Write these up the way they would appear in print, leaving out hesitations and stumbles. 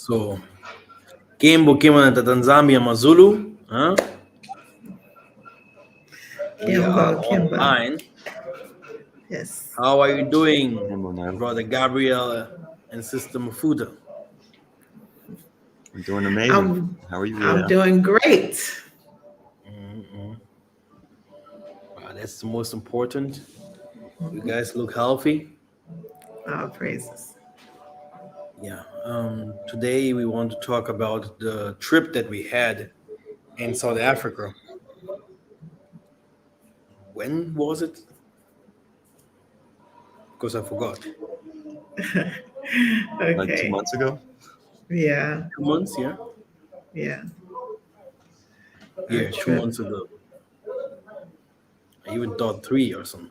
So, Kimbo Kimana Tanzania Mazulu. Huh? We are Kimbo, Kimbo. online. Yes. How are you doing, Hello, Nile. Brother Gabriel and Sister Mafuta? I'm doing amazing. I'm How are you? I'm Yeah. doing great. Mm-mm. Wow, that's the most important. You guys look healthy. All praises. Yeah. Today we want to talk about the trip that we had in South Africa. When was it? Because I forgot. Like two Okay. months ago. Yeah. 2 months, yeah? Yeah. Our Yeah, two trip. months ago. I even thought three or something.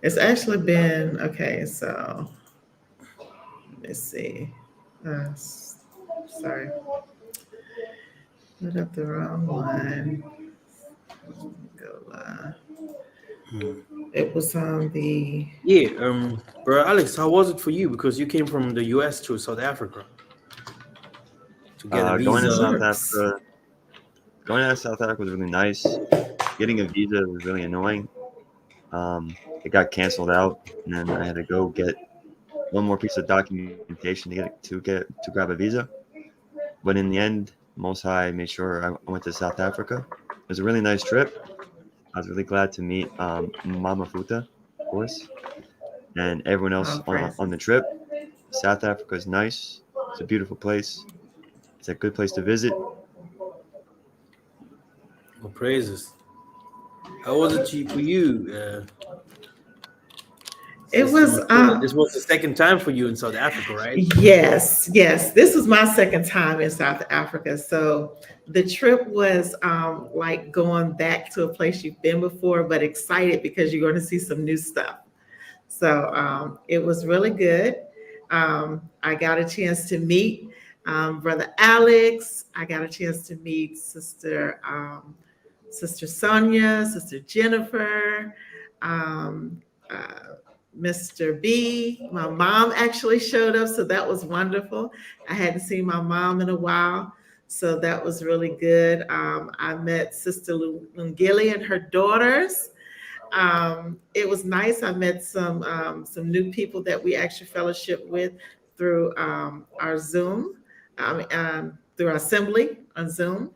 It's actually been okay. So let's see. Sorry, put up the wrong one. Beulah. Hmm. It was on the. Yeah, bro, Alex, how was it for you? Because you came from the US to South Africa to get a Going to It visa. South works. Africa. Going to South Africa was really nice. Getting a visa was really annoying. It got canceled out, and then I had to go get one more piece of documentation to grab a visa. But in the end, Most High made sure I went to South Africa. It was a really nice trip. I was really glad to meet Mama Futa, of course, and everyone else All on praises. the trip. South Africa is nice. It's a beautiful place. It's a good place to visit. Well, praises. How was it for you, It Sister was Mafuta? This was the second time for you in South Africa, right? yes, yes. This was my second time in South Africa. So the trip was like going back to a place you've been before, but excited because you're going to see some new stuff. So it was really good. I got a chance to meet Brother Alex. I got a chance to meet Sister Sonia, Sister Jennifer, um, uh, Mr. B. My mom actually showed up, so that was wonderful. I hadn't seen my mom in a while, so that was really good. I met Sister Lungili and her daughters. It was nice. I met some new people that we actually fellowship with through our Zoom, through our assembly on Zoom,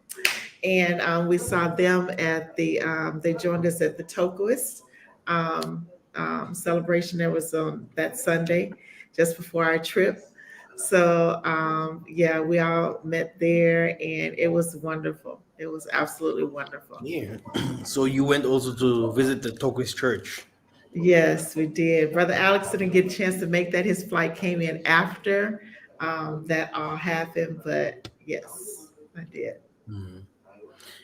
and we saw them at the. They joined us at the Tokoist um, celebration that was on that Sunday, just before our trip. So yeah, we all met there, and it was wonderful. It was absolutely wonderful. Yeah. So you went also to visit the Tokis Church. Yes, we did. Brother Alex didn't get a chance to make that. His flight came in after that all happened, but yes, I did. Mhm.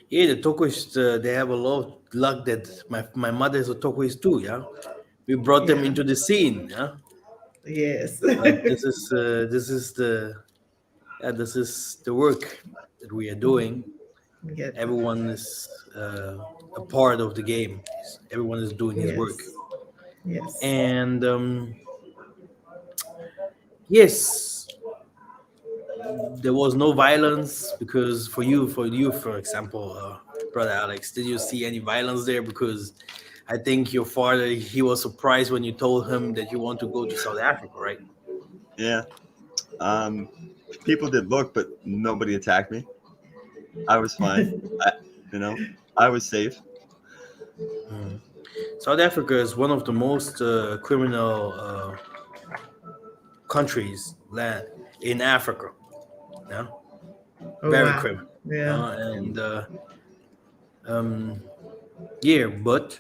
Yeah, the Tokois, they have a lot of luck that my mother is a Tokois too, yeah? We brought them Yeah, into the scene, yeah? yes. But this is the work that we are doing. Yeah, Everyone is a part of the game. Everyone is doing his work, yes, yes. and yes, there was no violence because for example, brother Alex, did you see any violence there? Because I think your father, he was surprised when you told him that you want to go to South Africa, right? Yeah. Um, People did look, but nobody attacked me. I was fine. I, you know, I was safe. Mm. South Africa is one of the most criminal countries land in Africa. Yeah, Oh very wow. criminal. Yeah. And um, yeah, but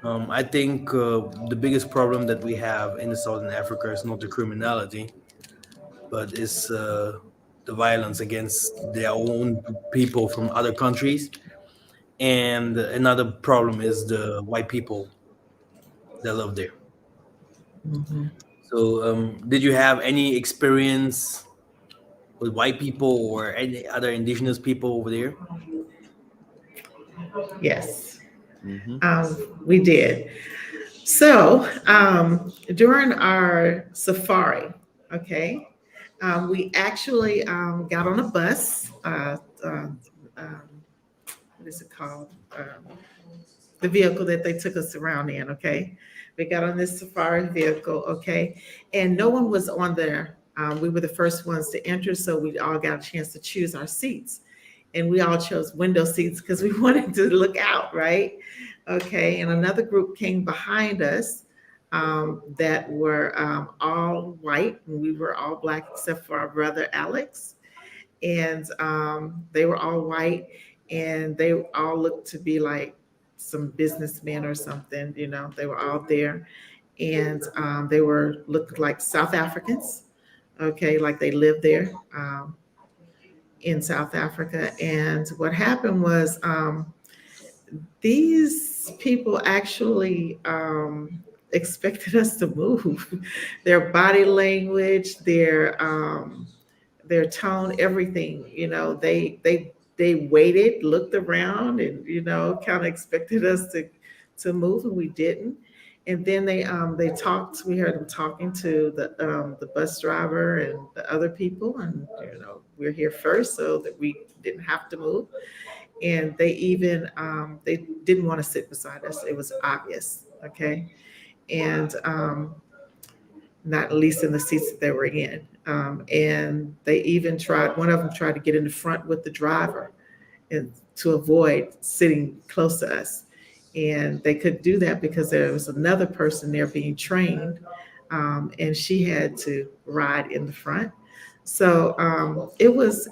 I think the biggest problem that we have in the Southern Africa is not the criminality, but is the violence against their own people from other countries. And another problem is the white people that live there. Hmm. So, did you have any experience with white people or any other indigenous people over there? Yes, Hmm. we did. So during our safari, okay. We actually got on a bus. What is it called? The vehicle that they took us around in. Okay, we got on this safari vehicle. Okay, and no one was on there. We were the first ones to enter, so we all got a chance to choose our seats, and we all chose window seats because we wanted to look out, right? Okay, and another group came behind us that were all white, and we were all black except for our brother Alex, and they were all white, and they all looked to be like some businessmen or something. You know, they were all there, and they were looked like South Africans. Okay, like they lived there in South Africa. And what happened was these people actually expected us to move. Their body language, their tone, everything. You know, they waited, looked around, and kind of expected us to move, and we didn't. And then they talked. We heard them talking to the bus driver and the other people, and we're here first, so that we didn't have to move. And they even they didn't want to sit beside us. It was obvious. Okay, and not at least in the seats that they were in. And they even tried, one of them tried to get in the front with the driver and to avoid sitting close to us. And they could do that because there was another person there being trained, and she had to ride in the front. So it was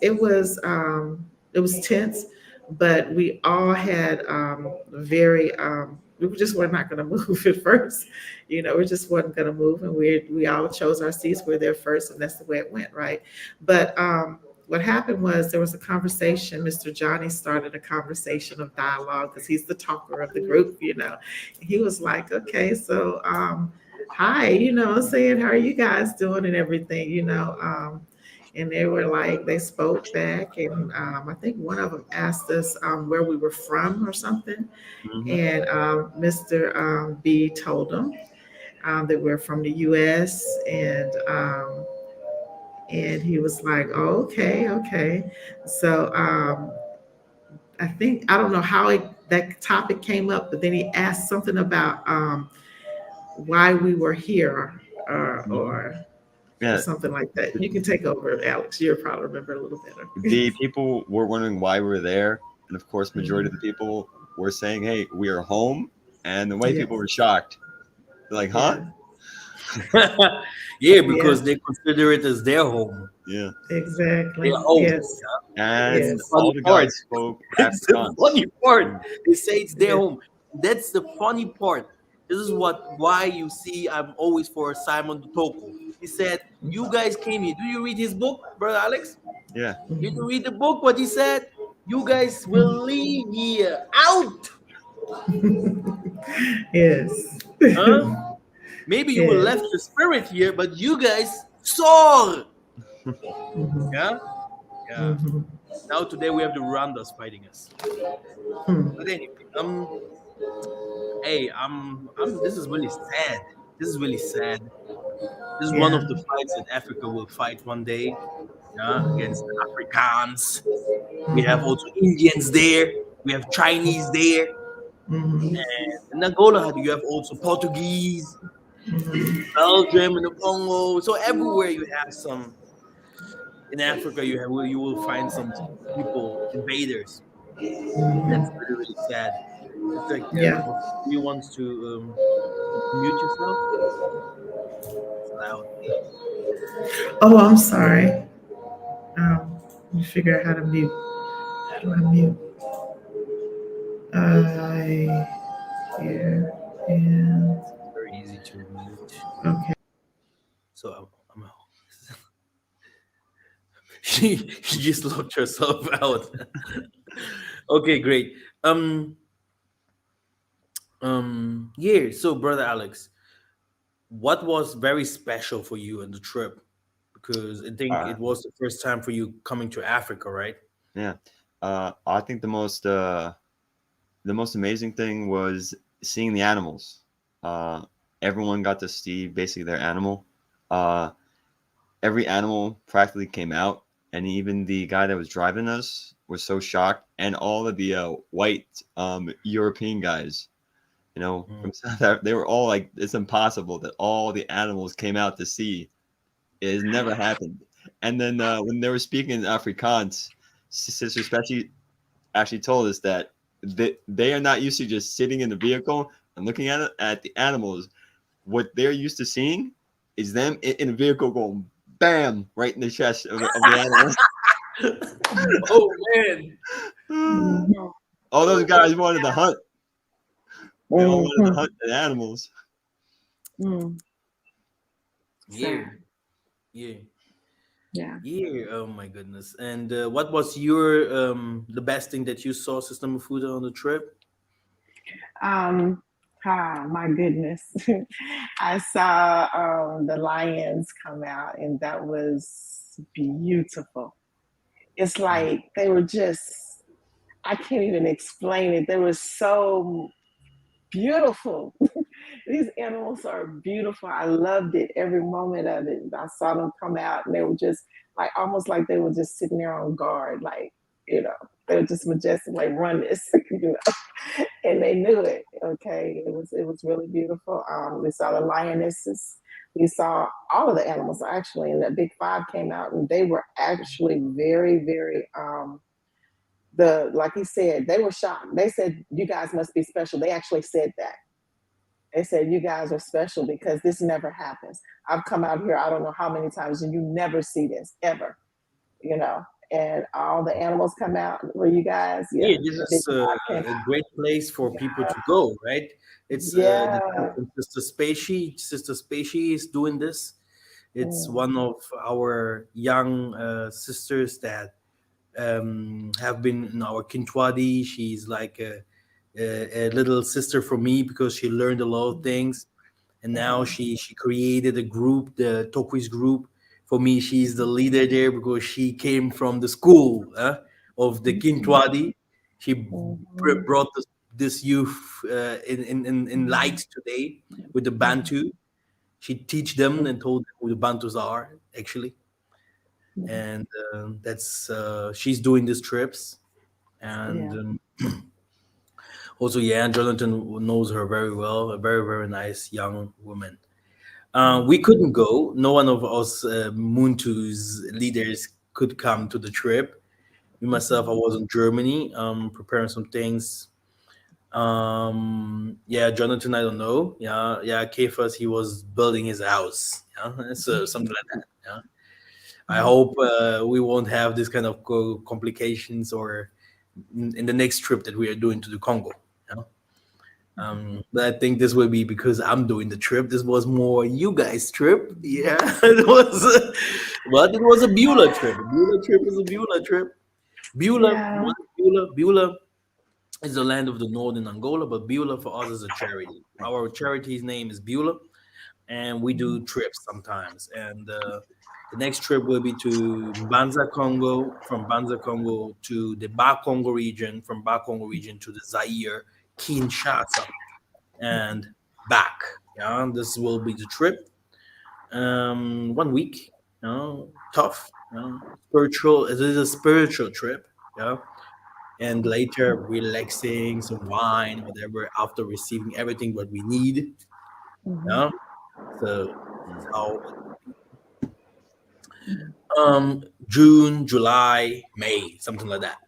tense, but we all had very we just were not going to move at first. We just wasn't going to move, and we all chose our seats. We were there first, and that's the way it went, right? But what happened was there was a conversation. Mr. Johnny started a conversation of dialogue because he's the talker of the group. He was like, "Okay, so hi, saying how are you guys doing and everything, and they were like, they spoke back, and I think one of them asked us where we were from or something, Hmm. and Mr. B told them that we're from the U.S. And he was like, oh, okay, okay. So I think I don't know how that topic came up, but then he asked something about why we were here, Hmm. or Yeah, something like that. You can take over, Alex. You'll probably remember a little better. the people were wondering why we were there, and of course, majority of Mhm. the people were saying, "Hey, we are home," and the white people Yes. were shocked. They're like, "Huh?" Yeah. Yeah, Yeah. because they consider it as their home, Yeah, their Exactly. home. Yes. That's and the Yes. funny all the part. guys spoke That's the funny Afrikaans. part. Mm. They say it's their Yeah. home. That's the funny part. This is why you see I'm always for Simon the Toko. He said, "You guys came here. Do you read his book, brother Alex? Yeah, Did you Mhm. read the book? What he said? You guys Mhm. will leave here out, Yes. huh? Maybe you will Yes. left your spirit here, but you guys soar." Mhm. Yeah, yeah. Mhm. Now today we have the Rwandas fighting us. Hmm. But anyway, hey, This is really sad. This is really sad. This is one Yeah. of the fights that Africa will fight one day. Yeah, against Afrikaans. We have Mhm. also Indians there. We have Chinese there. Mhm. In Angola, you have also Portuguese, Mhm. Belgium, and the Congo. So everywhere you have some. In Africa, you will find some people, invaders. That's Mhm. really really sad. Mr. Yeah. Do you want to mute yourself? It's loud. Oh, I'm sorry. Let me figure out how to mute. How do I mute? I here and It's very easy to mute. okay. So I'm she just locked herself out. Okay, great. Um, yeah. So, brother Alex, what was very special for you in the trip? Because I think uh, it was the first time for you coming to Africa, right? yeah. I think the most amazing thing was seeing the animals. Uh, Everyone got to see basically their animal. Uh, every animal practically came out, and even the guy that was driving us was so shocked, and all of the white European guys, Mm. from South Africa, they were all like, "It's impossible that all the animals came out to see. It has never happened." And then when they were speaking in Afrikaans, Sister Special actually told us that they are not used to just sitting in the vehicle and looking at the animals. What they're used to seeing is them in a vehicle going bam right in the chest of the animals. Oh man. Mhm. All those Oh guys wanted to hunt. They all wanted to Mhm. hunt the animals. Mm. yeah, Sad. yeah, Yeah. yeah. Oh my goodness. And what was your the best thing that you saw, Sister Mafuta, on the trip? Um, my goodness. I saw the lions come out, and that was beautiful. It's Mm. like they were just, I can't even explain it. They were so beautiful. These animals are beautiful. I loved it, every moment of it. I saw them come out, and they were just like almost like they were just sitting there on guard, like, you know, they were just majestic, like run this, and they knew it. Okay, it was really beautiful. We saw the lionesses. We saw all of the animals actually, and that big five came out, and they were actually very, very. The like he said, they were shocked. They said, "You guys must be special." They actually said that. They said, "You guys are special because this never happens. I've come out here, I don't know how many times, and you never see this ever, you know." And all the animals come out for you guys. Yeah, Yeah, this the big is five came a great place for out. people to go, right? It's the Yeah. Sister Spacey is doing this. It's Mm, one of our young sisters that have been in our Kintwadi. She's like a little sister for me because she learned a lot of things, and now mhm, she created a group, the Tokwis group. For me, she's the leader there because she came from the school of the mhm, Kintwadi. She mhm, brought this youth in light today with the mhm, Bantu. She teach them and told them who the Bantus are actually, mhm. and that's she's doing these trips. And Yeah. also, yeah, Jonathan knows her very well. A very very nice young woman. We Mhm, couldn't go. No one of us Muntu leaders could come to the trip. Me myself, I mhm, was in Germany, preparing some things. Yeah, Jonathan, I don't know. Yeah, yeah, Kefas, he was building his house. Yeah, so something like that. Yeah, I mhm, hope we won't have this kind of complications or in the next trip that we are doing to the Congo. Yeah. But I think this will be because I'm doing the trip. This was more you guys' trip. Yeah, it was, but it was a Beulah trip. A Beulah trip is a Beulah trip. Beulah, yeah. what is Beulah? Beulah is the land of the north in Angola, but Beulah for us is a charity. Our charity's name is Beulah, and we Mhm, do trips sometimes. And the next trip will be to Banza, Congo, from Banza, Congo to the Ba Congo region, from Ba Congo region to the Zaire, Kinshasa and back. Yeah, this will be the trip. 1 week. Tough. Spiritual. It is a spiritual trip. Yeah, and later relaxing, some wine, whatever. After receiving everything what we need. mhm, Yeah. So this is how. mhm, June, July, May, something like that.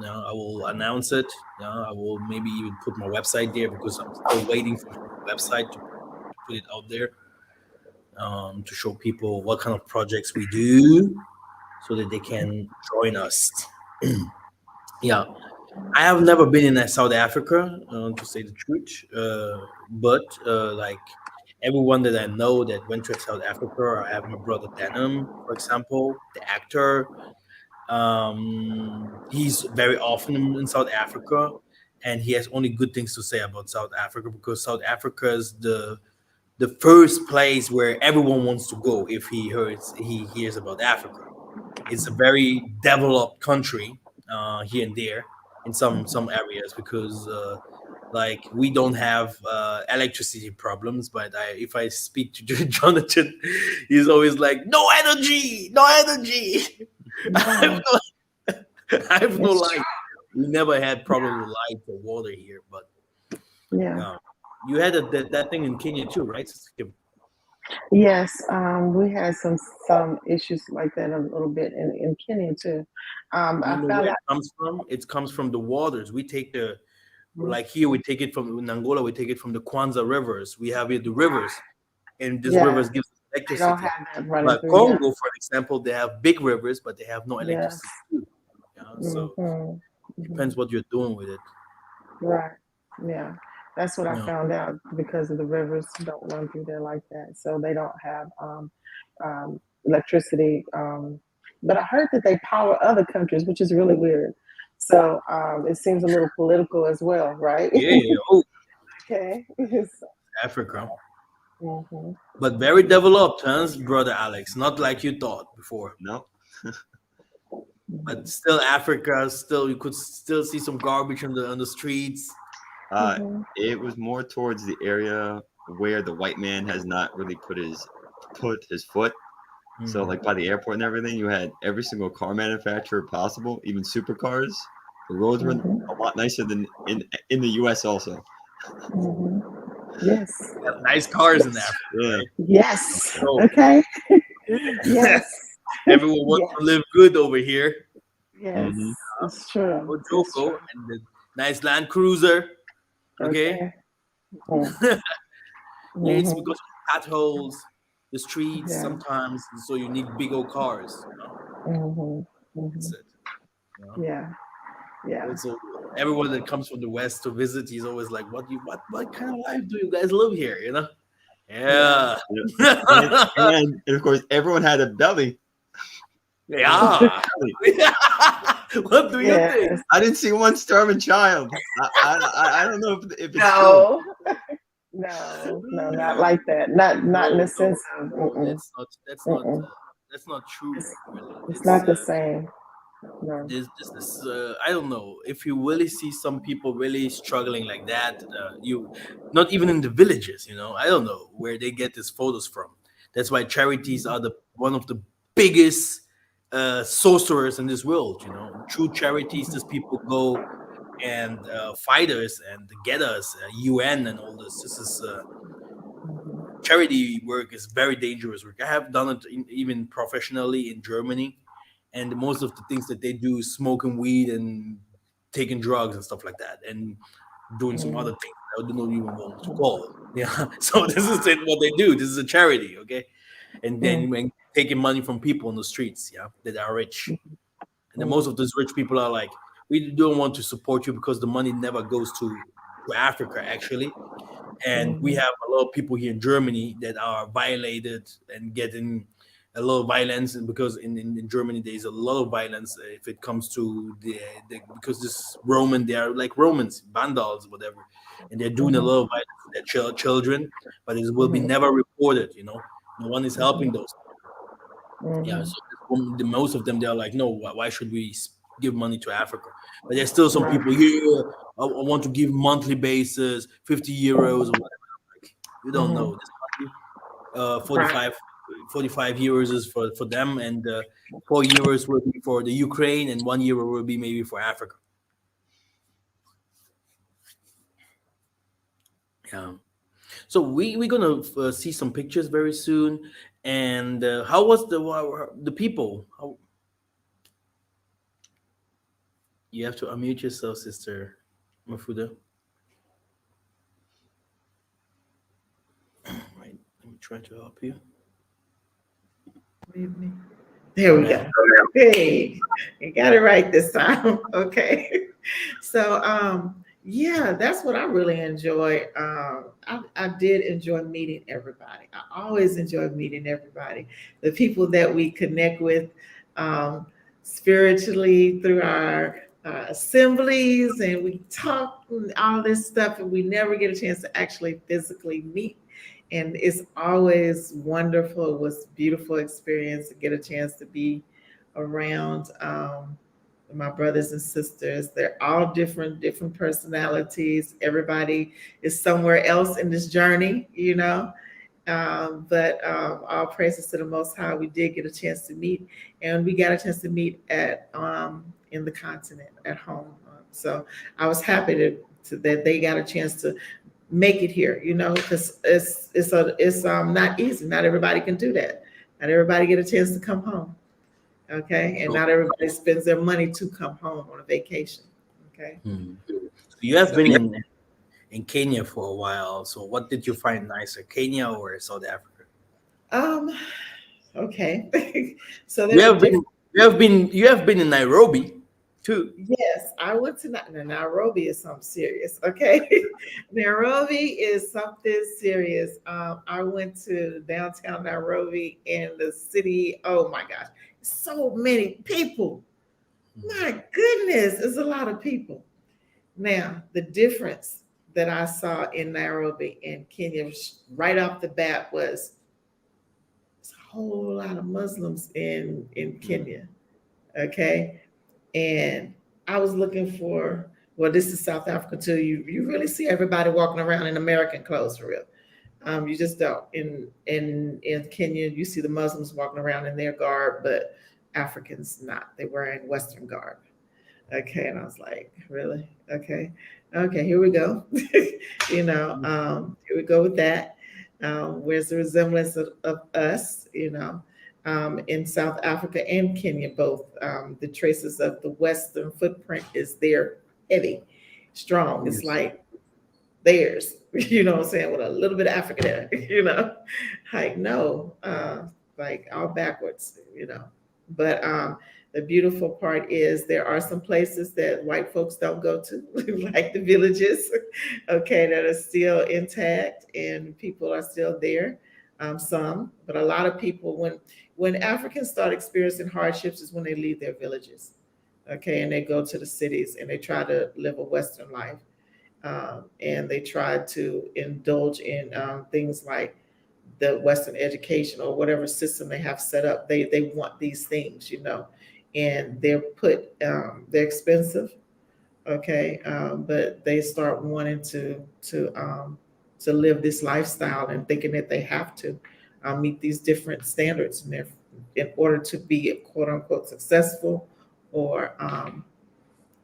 I will announce it. I will maybe even put my website there because I'm still waiting for my website to put it out there to show people what kind of projects we do so that they can join us. Yeah, I have never been in South Africa, to say the truth, but like everyone that I know that went to South Africa, I have my brother Denim, for example, the actor. He's very often in South Africa, and he has only good things to say about South Africa because South Africa is the first place where everyone wants to go if he hears about Africa. It's a very developed country here and there in some areas because Like we don't have electricity problems, but if I speak to Jonathan, he's always like, "No energy, no energy." I have Yeah, no, I have no it's light. true. We never had problems with light or water here, but Yeah. you had that thing in Kenya too, right, Sister Kim? Yes, we had some issues like that a little bit in Kenya too. You I know found where out. it comes from? It comes from the waters. We take the Mhm. like here we take it from in Angola. We take it from the Kwanzaa rivers. We have here the rivers, and these Yeah, rivers gives us they don't electricity. have that running But through. Yeah. Congo, for example, they have big rivers, but they have no Yes. electricity too. Yeah, so Hmm. depends what you're doing with it. Right. Yeah. That's what I Yeah. found out because of the rivers don't run through there like that. So they don't have electricity. But I heard that they power other countries, which is really weird. So it seems a little political as well, right? Yeah, yeah. Oh, Okay. Africa, Mhm. but very developed, huh, brother Alex? Not like you thought before. No. But Mhm. still, Africa. Still, you could still see some garbage on the streets. Uh, Mhm. it was more towards the area where the white man has not really put his foot. So Mhm. like by the airport and everything, you had every single car manufacturer possible, even supercars. The roads were Mhm. a lot nicer than in the U.S. also. Mhm. Yes. Nice cars in Africa, Yeah. right? Yes. So Okay. Yes. everyone wants Yes. to live good over here. Yes. Hmm. It's true. No It's Joko true. and the nice Land Cruiser. Okay, Okay. Mm. yeah, it's Mhm. because of potholes, the streets Yeah. sometimes, so you need big old cars. Mhm. That's Mhm. it. You know? Yeah. Yeah. Also, everyone that comes from the West to visit, he's always like, what kind of life do you guys live here?" You know? Yeah. Yeah. Yeah. And of course, everyone had a belly. Everyone had Yeah. a belly. What do you think? Yes. I didn't see one starving child. I don't know if it's true. No. No. No. Not like that. Not in No, the no, sense of. no. Mm-mm. Mm-mm. That's not true. It's Really, it's not the same. No. this is I don't know if you really see some people really struggling like that. You not even in the villages. I don't know where they get these photos from. That's why charities are the one of the biggest sorcerers in this world. True charities, these people go and fight us and get us, UN and all this. This is charity work is very dangerous work. I have done it even professionally in Germany, and most of the things that they do is smoking weed and taking drugs and stuff like that, and doing some other Mhm. things I don't even want to call. Yeah, so this is it, what they do. This is a charity, okay, and Mm. then when taking money from people on the streets, yeah, that are rich, and then most Mm. of those rich people are like, we don't want to support you because the money never goes to Africa actually, and we Mhm. have a lot of people here in Germany that are violated and getting a lot of violence, and because in Germany there's a lot of violence if it comes to the because this Roman, they are like Romans, vandals, whatever, and they're doing a Mhm. lot of violence to their children, but it will be Mhm. never reported. No one is helping Mhm. those. Yeah, Mhm. so the most of them, they're like, no, why should we give money to Africa? But there's still some Right. people here. I want to give monthly basis, 50 euros or whatever. Like, you don't Mhm. know this money. Right. 45 euros is for them, and 4 euros will be for the Ukraine, and 1 euro will be maybe for Africa. Yeah. So we're gonna see some pictures very soon. And how was the people? You have to unmute yourself, Sister Mafuda. Right. Let me try to help you. Leave me. There we go. Now. Hey, you got it right this time. Okay. So yeah, that's what I really enjoy. I did enjoy meeting everybody. I always enjoy meeting everybody. The people that we connect with um, spiritually through our assemblies, and we talk and all this stuff, and we never get a chance to actually physically meet. And it's always wonderful. It was a beautiful experience to get a chance to be around my brothers and sisters. They're all different personalities. Everybody is somewhere else in this journey, you know. But all praises to the Most High. We did get a chance to meet, and we got a chance to meet at in the continent at home. So I was happy to that they got a chance to make it here, you know, because it's not easy. Not everybody can do that. Not everybody get a chance to come home. Okay, and So, not everybody spends their money to come home on a vacation. Okay, so you have so been in Kenya for a while. So what did you find nicer, Kenya or South Africa? um, okay, so You there are have different. been you have been in Nairobi too. Yes, I went to Nairobi is something serious. Okay, Nairobi is something serious. I went to downtown Nairobi in the city. Oh my gosh, so many people. My goodness, it's a lot of people. Now, the difference that I saw in Nairobi and Kenya right off the bat was there's a whole lot of Muslims in Kenya. Okay, and I was looking for, well, this is South Africa too. You really see everybody walking around in American clothes for real. You just don't. In Kenya, you see the Muslims walking around in their garb, but Africans not. They're wearing Western garb. Okay, and I was like, really? Okay, okay, here we go. Here we go with that. Where's the resemblance of us? In South Africa and Kenya, both the traces of the Western footprint is there, heavy, strong. It's Yes. like theirs. You know what I'm saying? With a little bit of Africa there. Like no, like all backwards. But the beautiful part is there are some places that white folks don't go to, like the villages, okay, that are still intact and people are still there. Some, but a lot of people, when Africans start experiencing hardships, is when they leave their villages, okay, and they go to the cities and they try to live a Western life, and they try to indulge in things like the Western education or whatever system they have set up. They want these things, and they're expensive, okay, but they start wanting to live this lifestyle and thinking that they have to meet these different standards in order to be quote unquote successful or um,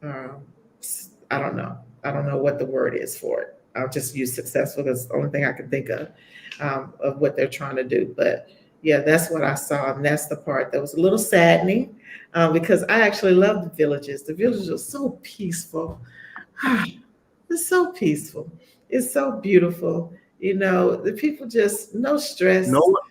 I don't know. I don't know what the word is for it. I'll just use successful because it's the only thing I can think of what they're trying to do. But yeah, that's what I saw. And that's the part that was a little saddening because I actually love the villages. The villages are so peaceful. It's so peaceful. It's so beautiful. The people just no stress.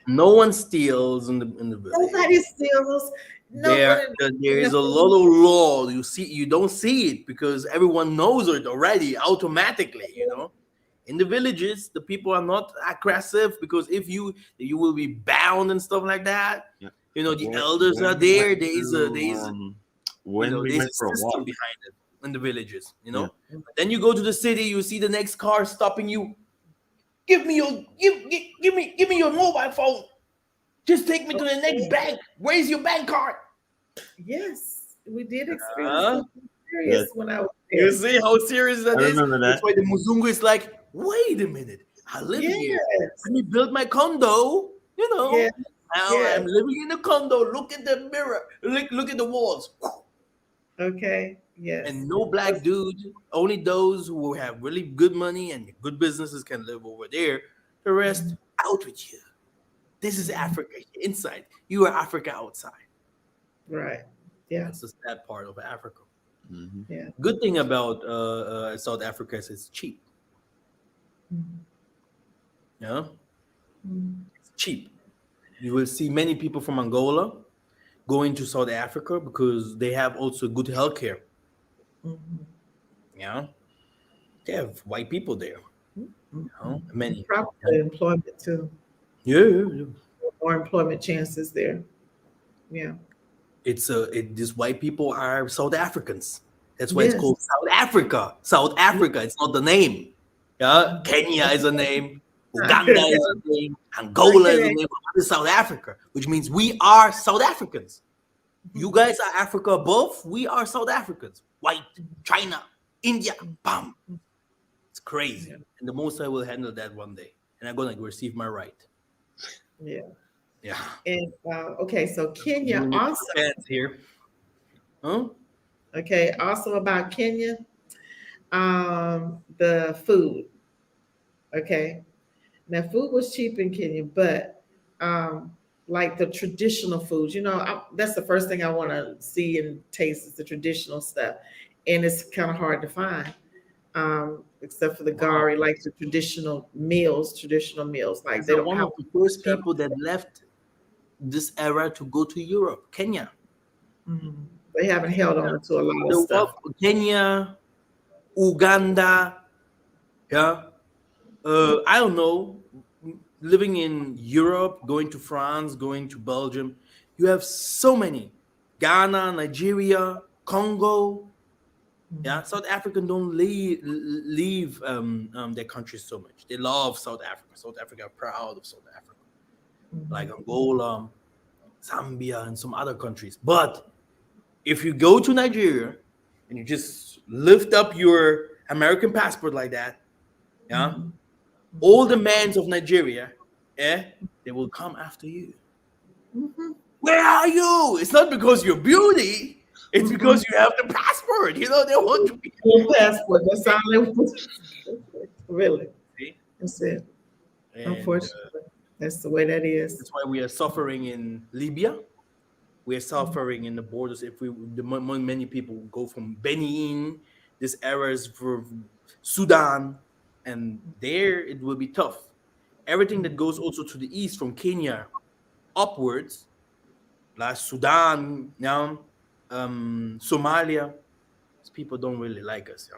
No one steals in the village. Nobody steals. No There, one. there is a lot of law. You don't see it because everyone knows it already automatically. In the villages, the people are not aggressive because if you will be bound and stuff like that. Yeah. The When- elders when are we there. went There's when we a went for a system walk, behind it in the villages. Yeah. Then you go to the city, you see the next car stopping you. Give me your mobile phone. Just take me to the next bank. Where's your bank card? Yes, we did experience Uh, something serious Yes. when I was You there. see how serious that I is? remember That's that. why the Muzungu is like, wait a minute, I live here. Yes, Let me build my condo. yes, Now yes. I'm living in a condo. Look at the mirror. Look at the walls. Okay, yes. And no black dude. Only those who have really good money and good businesses can live over there. The rest, out with you. This is Africa inside. You are Africa outside. Right. Yeah, That's the sad part of Africa. Mhm. yeah. Good thing about South Africa is it's cheap. Mhm. Yeah, Mhm. it's cheap. You will see many people from Angola going to South Africa because they have also good healthcare. Mhm. Yeah, they have white people there. Mhm. Many. Probably employment too. Yeah. More employment chances there. Yeah. These white people are South Africans. That's why it's Yes. called South Africa. South Africa. It's not the name. Yeah, Kenya is a name. Uganda is a name. Angola is a Okay. name. But what is South Africa? Which means we are South Africans. You guys are Africa above. We are South Africans. White, China, India. Bam. It's Yeah. crazy. And the most I will handle that one day. And I'm gonna receive my right. Yeah. Yeah. And okay, so Kenya Giving me also. two fans here. Huh? Okay, also about Kenya, the food. Okay, now food was cheap in Kenya, but um, like the traditional foods, that's the first thing I want to see and taste is the traditional stuff, and it's kind of hard to find, except for the Wow. gari, like the traditional meals, like These they are don't one have. of the first people that left this era to go to Europe, Kenya. Mhm. They haven't held on to a lot of The what? stuff. Kenya, Uganda. Yeah. I don't know. Living in Europe, going to France, going to Belgium, you have so many. Ghana, Nigeria, Congo. Yeah, Mhm. South African don't leave their country so much. They love South Africa. South Africa are proud of South Africa, like Mhm. Angola, Zambia, and some other countries. But if you go to Nigeria and you just lift up your American passport like that, yeah, Mhm. all the mans of Nigeria, they will come after you. Mhm. Where are you? It's not because you're beauty. It's Mhm. because you have the passport. They want to be. Full passport. That's all they want. Really. See? That's it. And Unfortunately, that's the way that is. that's why we are suffering in Libya. We are suffering in the borders. If many people go from Benin, these areas for Sudan, and there it will be tough. Everything that goes also to the east from Kenya upwards, like Sudan, Somalia, these people don't really like us.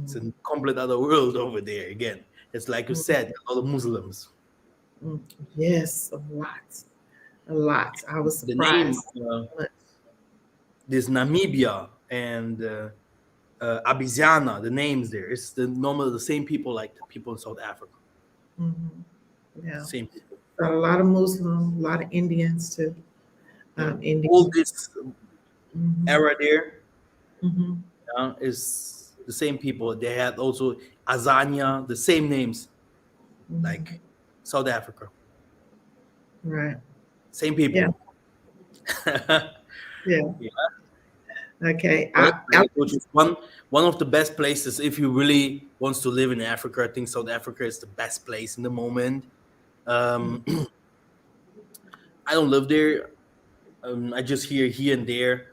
It's a Mm, complete other world over there. Again, it's like you mm, said, a lot of Muslims. mm. Yes, a lot, a lot. I was The name, surprised. But, this Namibia and Abyssinia, the names there, it's the same people like the people in South Africa. mhm, yeah, Same people. got a lot of Muslim, a lot of Indians too. Yeah. All Indians. this Hmm. era there Hmm. is the same people. They had also Azania, the same names Hmm. like South Africa. Right. Same Yeah. people. Yeah. Yeah. Okay. But which is one of the best places if you really wants to live in Africa. I think South Africa is the best place in the moment. Um, I don't live there. I just hear here and there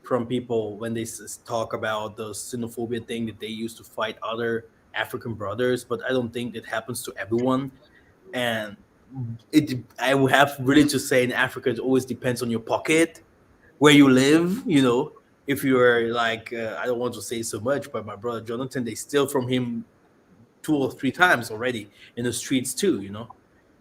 from people when they talk about the xenophobia thing that they used to fight other African brothers, but I don't think it happens to everyone. And I would have really to say in Africa, it always depends on your pocket, where you live. If you're like, I don't want to say so much, but my brother Jonathan, they steal from him 2 or 3 times already in the streets too.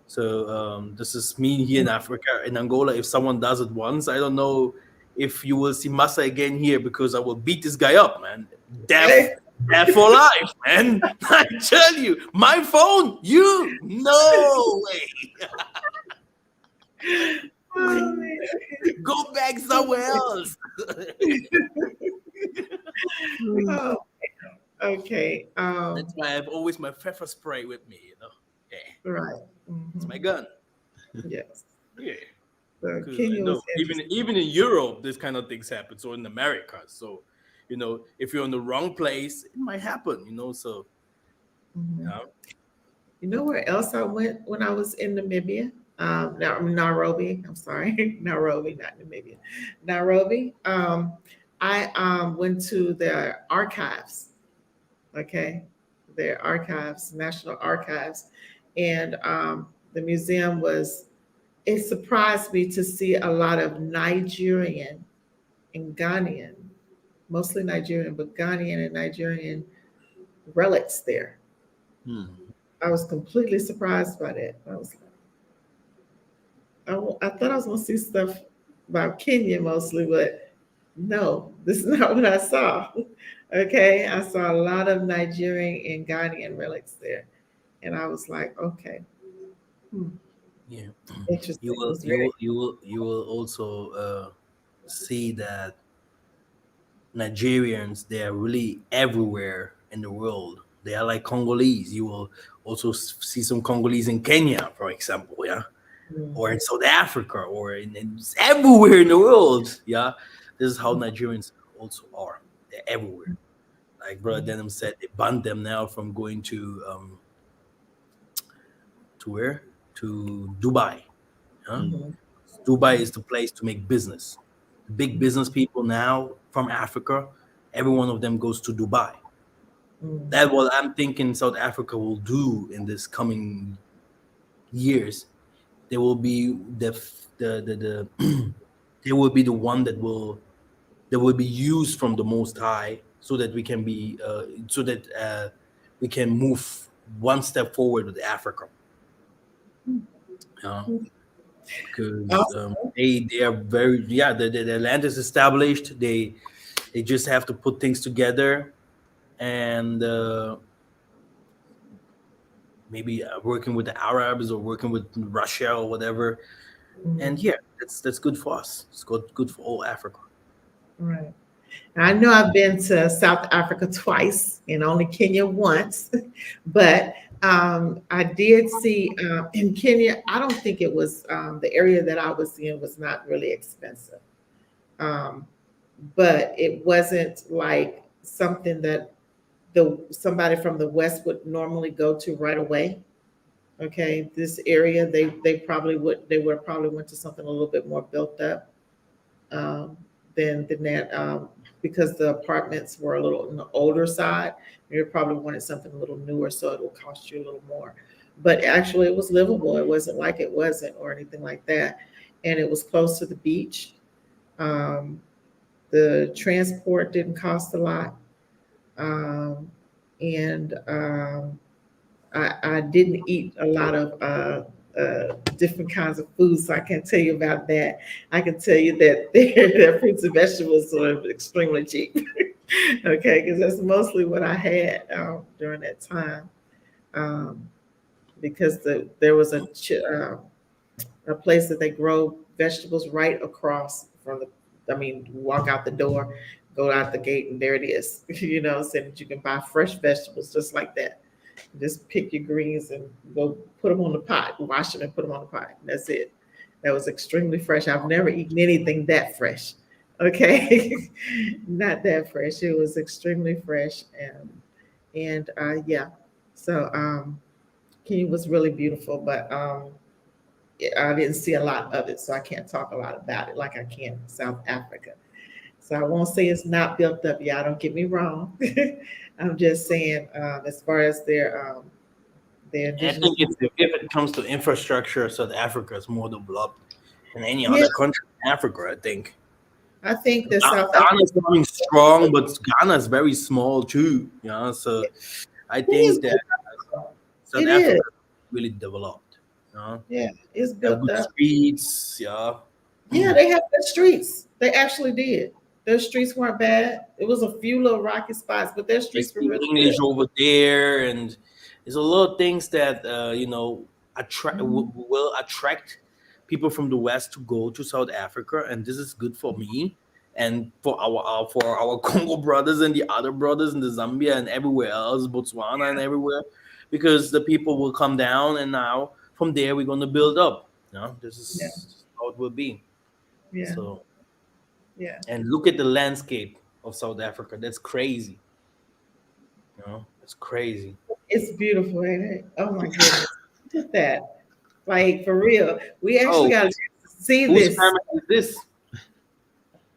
So this is me here in Africa, in Angola. If someone does it once, I don't know if you will see Massa again here because I will beat this guy up, man. Death, Hey. death for life, man. I tell you, my phone, you, no way. Oh, man. Go back somewhere else. Oh, okay. That's why I have always my pepper spray with me. Yeah, Right. it's my Hmm. gun. Yes. Yeah. So Because I Kenya know was interesting. even in Europe, this kind of things happen. So in America, so if you're in the wrong place, it might happen. So Mhm. yeah, You know where else I went when I was in Namibia? Nairobi. I'm sorry, Nairobi, not Namibia. Nairobi. I went to their archives. Okay, their archives, National Archives, and the museum was. It surprised me to see a lot of Nigerian and Ghanaian, mostly Nigerian, but Ghanaian and Nigerian relics there. Hmm. I was completely surprised by that. I was I thought I was going to see stuff about Kenya mostly, but no, this is not what I saw. Okay, I saw a lot of Nigerian and Ghanaian relics there, and I was like, okay, hmm, yeah. You interesting. It will was you very will you will you will also. see that Nigerians, they are really everywhere in the world. They are like Congolese. You will also see some Congolese in Kenya, for example, yeah, or in South Africa, or in everywhere in the world, yeah. This is how Nigerians also are. They're everywhere. Like Brother Denham said, they banned them now from going to where? To Dubai. Huh? Mm. Dubai is the place to make business. The big business people now from Africa, every one of them goes to Dubai. That what I'm thinking South Africa will do in this coming years. They will be the they will be the one that will be used from the Most High, so that we can be so that we can move one step forward with Africa. Yeah, because they are very, yeah, the land is established. They just have to put things together, and maybe working with the Arabs or working with Russia or whatever. And yeah, that's good for us. It's good for all Africa. Right. I know I've been to South Africa twice and only Kenya once, but I did see in Kenya. I don't think it was the area that I was in was not really expensive, um, but it wasn't like something that the somebody from the West would normally go to right away. Okay, this area they would probably went to something a little bit more built up um, than that because the apartments were a little on the older side. You probably wanted something a little newer, so it will cost you a little more. But actually, it was livable. It wasn't like it wasn't or anything like that, and it was close to the beach. Um, the transport didn't cost a lot, um, and I didn't eat a lot of different kinds of foods, so I can't tell you about that. I can tell you that their fruits and vegetables are extremely cheap. Okay, because that's mostly what I had during that time. Um, because there was a place that they grow vegetables right across from the. I mean, walk out the door, go out the gate, and there it is. So that you can buy fresh vegetables just like that. Just pick your greens and go put them on the pot, wash them and put them on the pot. That's it. That was extremely fresh. I've never eaten anything that fresh. Okay, not that fresh. It was extremely fresh, and yeah. So Kenya was really beautiful, but I didn't see a lot of it, so I can't talk a lot about it like I can in South Africa. So I won't say it's not built up. Y'all don't get me wrong. I'm just saying, as far as their And I indigenous think people. if it comes to infrastructure, South Africa is more developed than any Yeah, other country in Africa. I think I think that South Ghana is Africa coming strong, but Ghana is very small too. Yeah, so I it is think that built up. South It is. Africa is really developed. Yeah, Yeah, it's they have built good up. streets. Yeah, Yeah, they have good streets. They actually did. Their streets weren't bad. It was a few little rocky spots, but their they streets were speak really English good. over there, and there's a lot of things that will attract people from the West to go to South Africa, and this is good for me and for our Congo brothers and the other brothers in the Zambia and everywhere else, Botswana and everywhere, because the people will come down, and now from there we're going to build up. This Yeah, is how it will be. yeah, So, yeah. and look at the landscape of South Africa. That's crazy. It's crazy. It's beautiful, ain't it? Oh my goodness. Look at that. Like for real. We actually Oh, got a chance to see whose this. camera is this?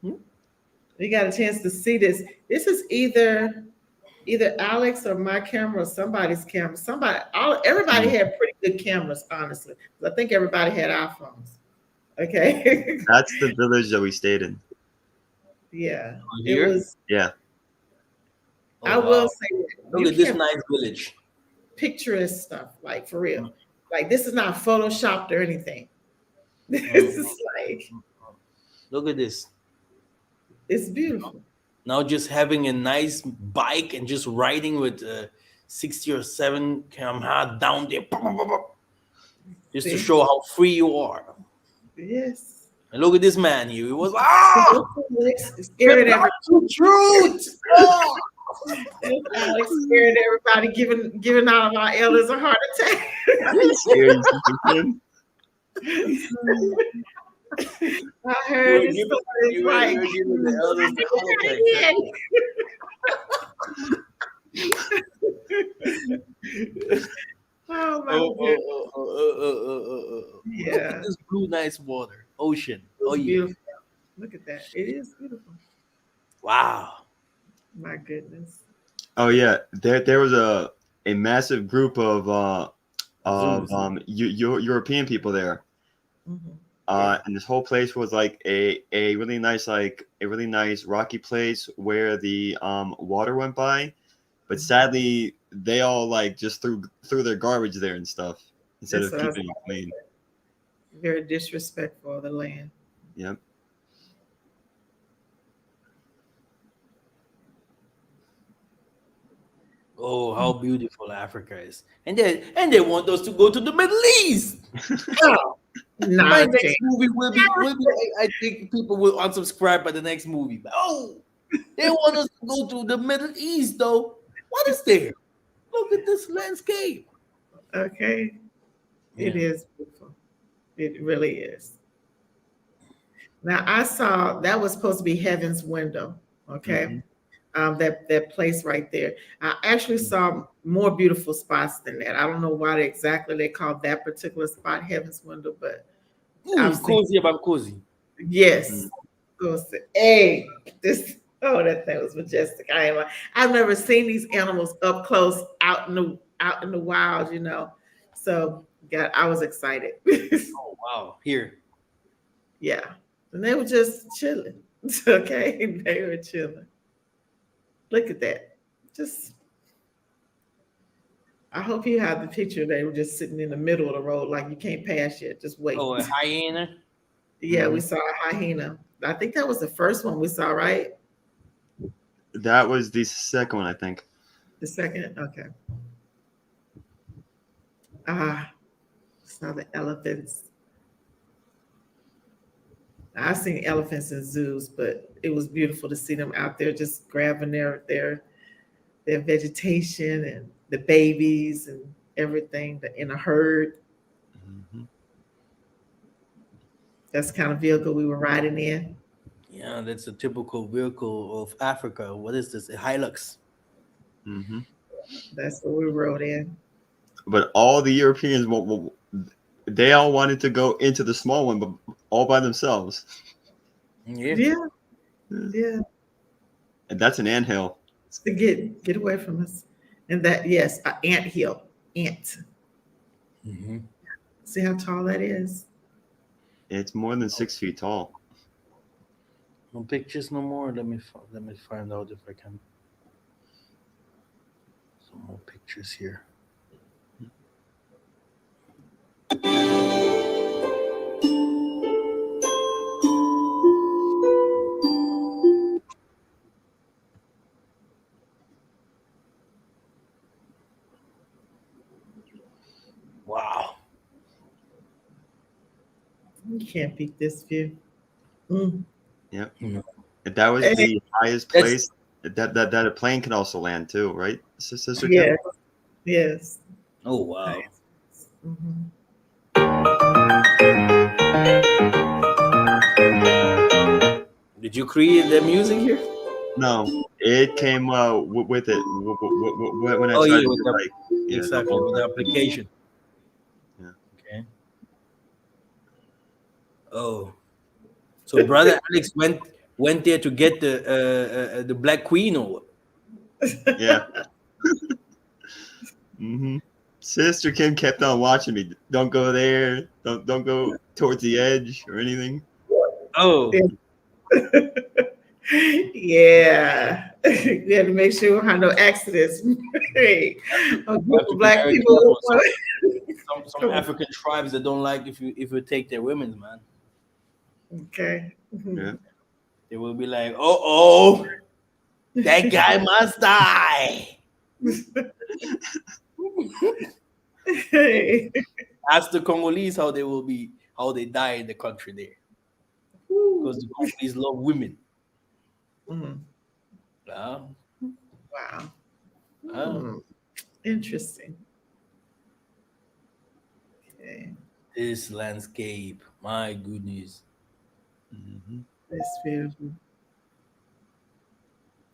Hmm? We got a chance to see this. This is either Alex or my camera or somebody's camera. Everybody Mm. had pretty good cameras, honestly. I think everybody had iPhones. Okay. That's the village that we stayed in. Yeah. It Here? was Yeah. I Oh will wow! say that Look you at this can't nice village. picturesque stuff, like for real. Like this is not photoshopped or anything. This Mm, is like Look at this. it's beautiful. Now just having a nice bike and just riding with 60 or 7 km down there, just to See? show how free you are. Yes. And look at this man here. He was scaring everybody. truth. Oh! Alex scaring everybody, giving all of our elders a heart attack. Scary situation. I heard his You stories were like, giving the elders the oh my oh, goodness. Look Yeah, at this blue, nice water, ocean. it was Oh yeah, beautiful. Look at that. It is beautiful. wow. My goodness. Oh yeah, there was a massive group of Zeus. European people there. Mhm. And this whole place was like a really nice rocky place where the water went by, but sadly they all like just threw their garbage there and stuff instead That's of what I was keeping it clean. very disrespectful of the land. Yep. Oh, how beautiful Africa is, and they want us to go to the Middle East. Oh, My not a next chance. movie will be. I think people will unsubscribe by the next movie. But, oh, they want us to go to the Middle East, though. What is there? Look at this landscape. Okay. It Yeah. is beautiful. It really is. Now I saw that was supposed to be Heaven's Window. Okay. Mhm. That place right there. I actually saw more beautiful spots than that. I don't know why exactly they called that particular spot Heaven's Window, but I've seen Cozy about cozy. yes. Goes to hey, this that thing was majestic. I've never seen these animals up close out in the wild, So God, I was excited. Oh wow! Here, Yeah. And they were just chilling. Okay. They were chilling. Look at that. Just I hope you have the picture. They were just sitting in the middle of the road, like you can't pass yet. Just wait. oh, a hyena. Yeah, we saw a hyena. I think that was the first one we saw, right? That was the second one, I think. The second? Okay. Ah, saw the elephants. I've seen elephants in zoos, but it was beautiful to see them out there just grabbing their vegetation and the babies and everything in a herd. Mhm. That's the kind of vehicle we were riding in. Yeah, that's a typical vehicle of Africa. What is this? A Hilux. Mhm. That's what we rode in. But all the Europeans, they all wanted to go into the small one, but all by themselves. Yeah. Yeah, yeah. And that's an anthill. To get away from us. And that, yes, an ant hill. Ant. Mm-hmm. See how tall that is? It's more than 6 feet tall. No pictures no more. Let me find out if I can. Some more pictures here. Wow. You can't beat this view. Mm. Yep. Mhm. And that was Hey, the highest That's place that a plane can also land too, right, Sister Kim? yes, yes. oh wow. Mhm. Did you create the music here? No, it came with it when I Oh tried yeah, to with do the like the exactly whole with the application. Yeah. Okay. Oh, so brother Alex went there to get the Black Queen or what? Yeah. Hmm. Sister Kim kept on watching me. Don't go there. Don't go towards the edge or anything. Oh, Yeah. We had to make sure we had no accidents. Hey, a you group have to of be black very people. careful. Some African tribes that don't like if you take their women, man. Okay. Yeah. They will be like, oh, that guy must die. Hey. Ask the Congolese how they die in the country there. because the Congolese love women. Mhm. Uh, Wow. uh, Hmm. Interesting. Okay. this landscape, my goodness. Hmm. That's beautiful.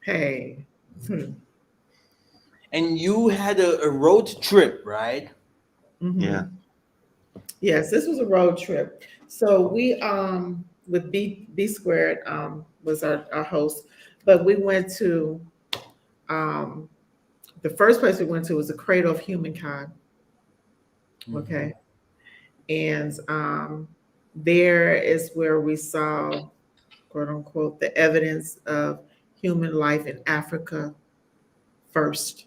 Hey. Hmm. And you had a road trip, right? Yeah. Hmm. Yes, this was a road trip. So we with B squared was our host, but we went to um the first place we went to was the Cradle of Humankind. Hmm. Okay. And there is where we saw, quote unquote, the evidence of human life in Africa first.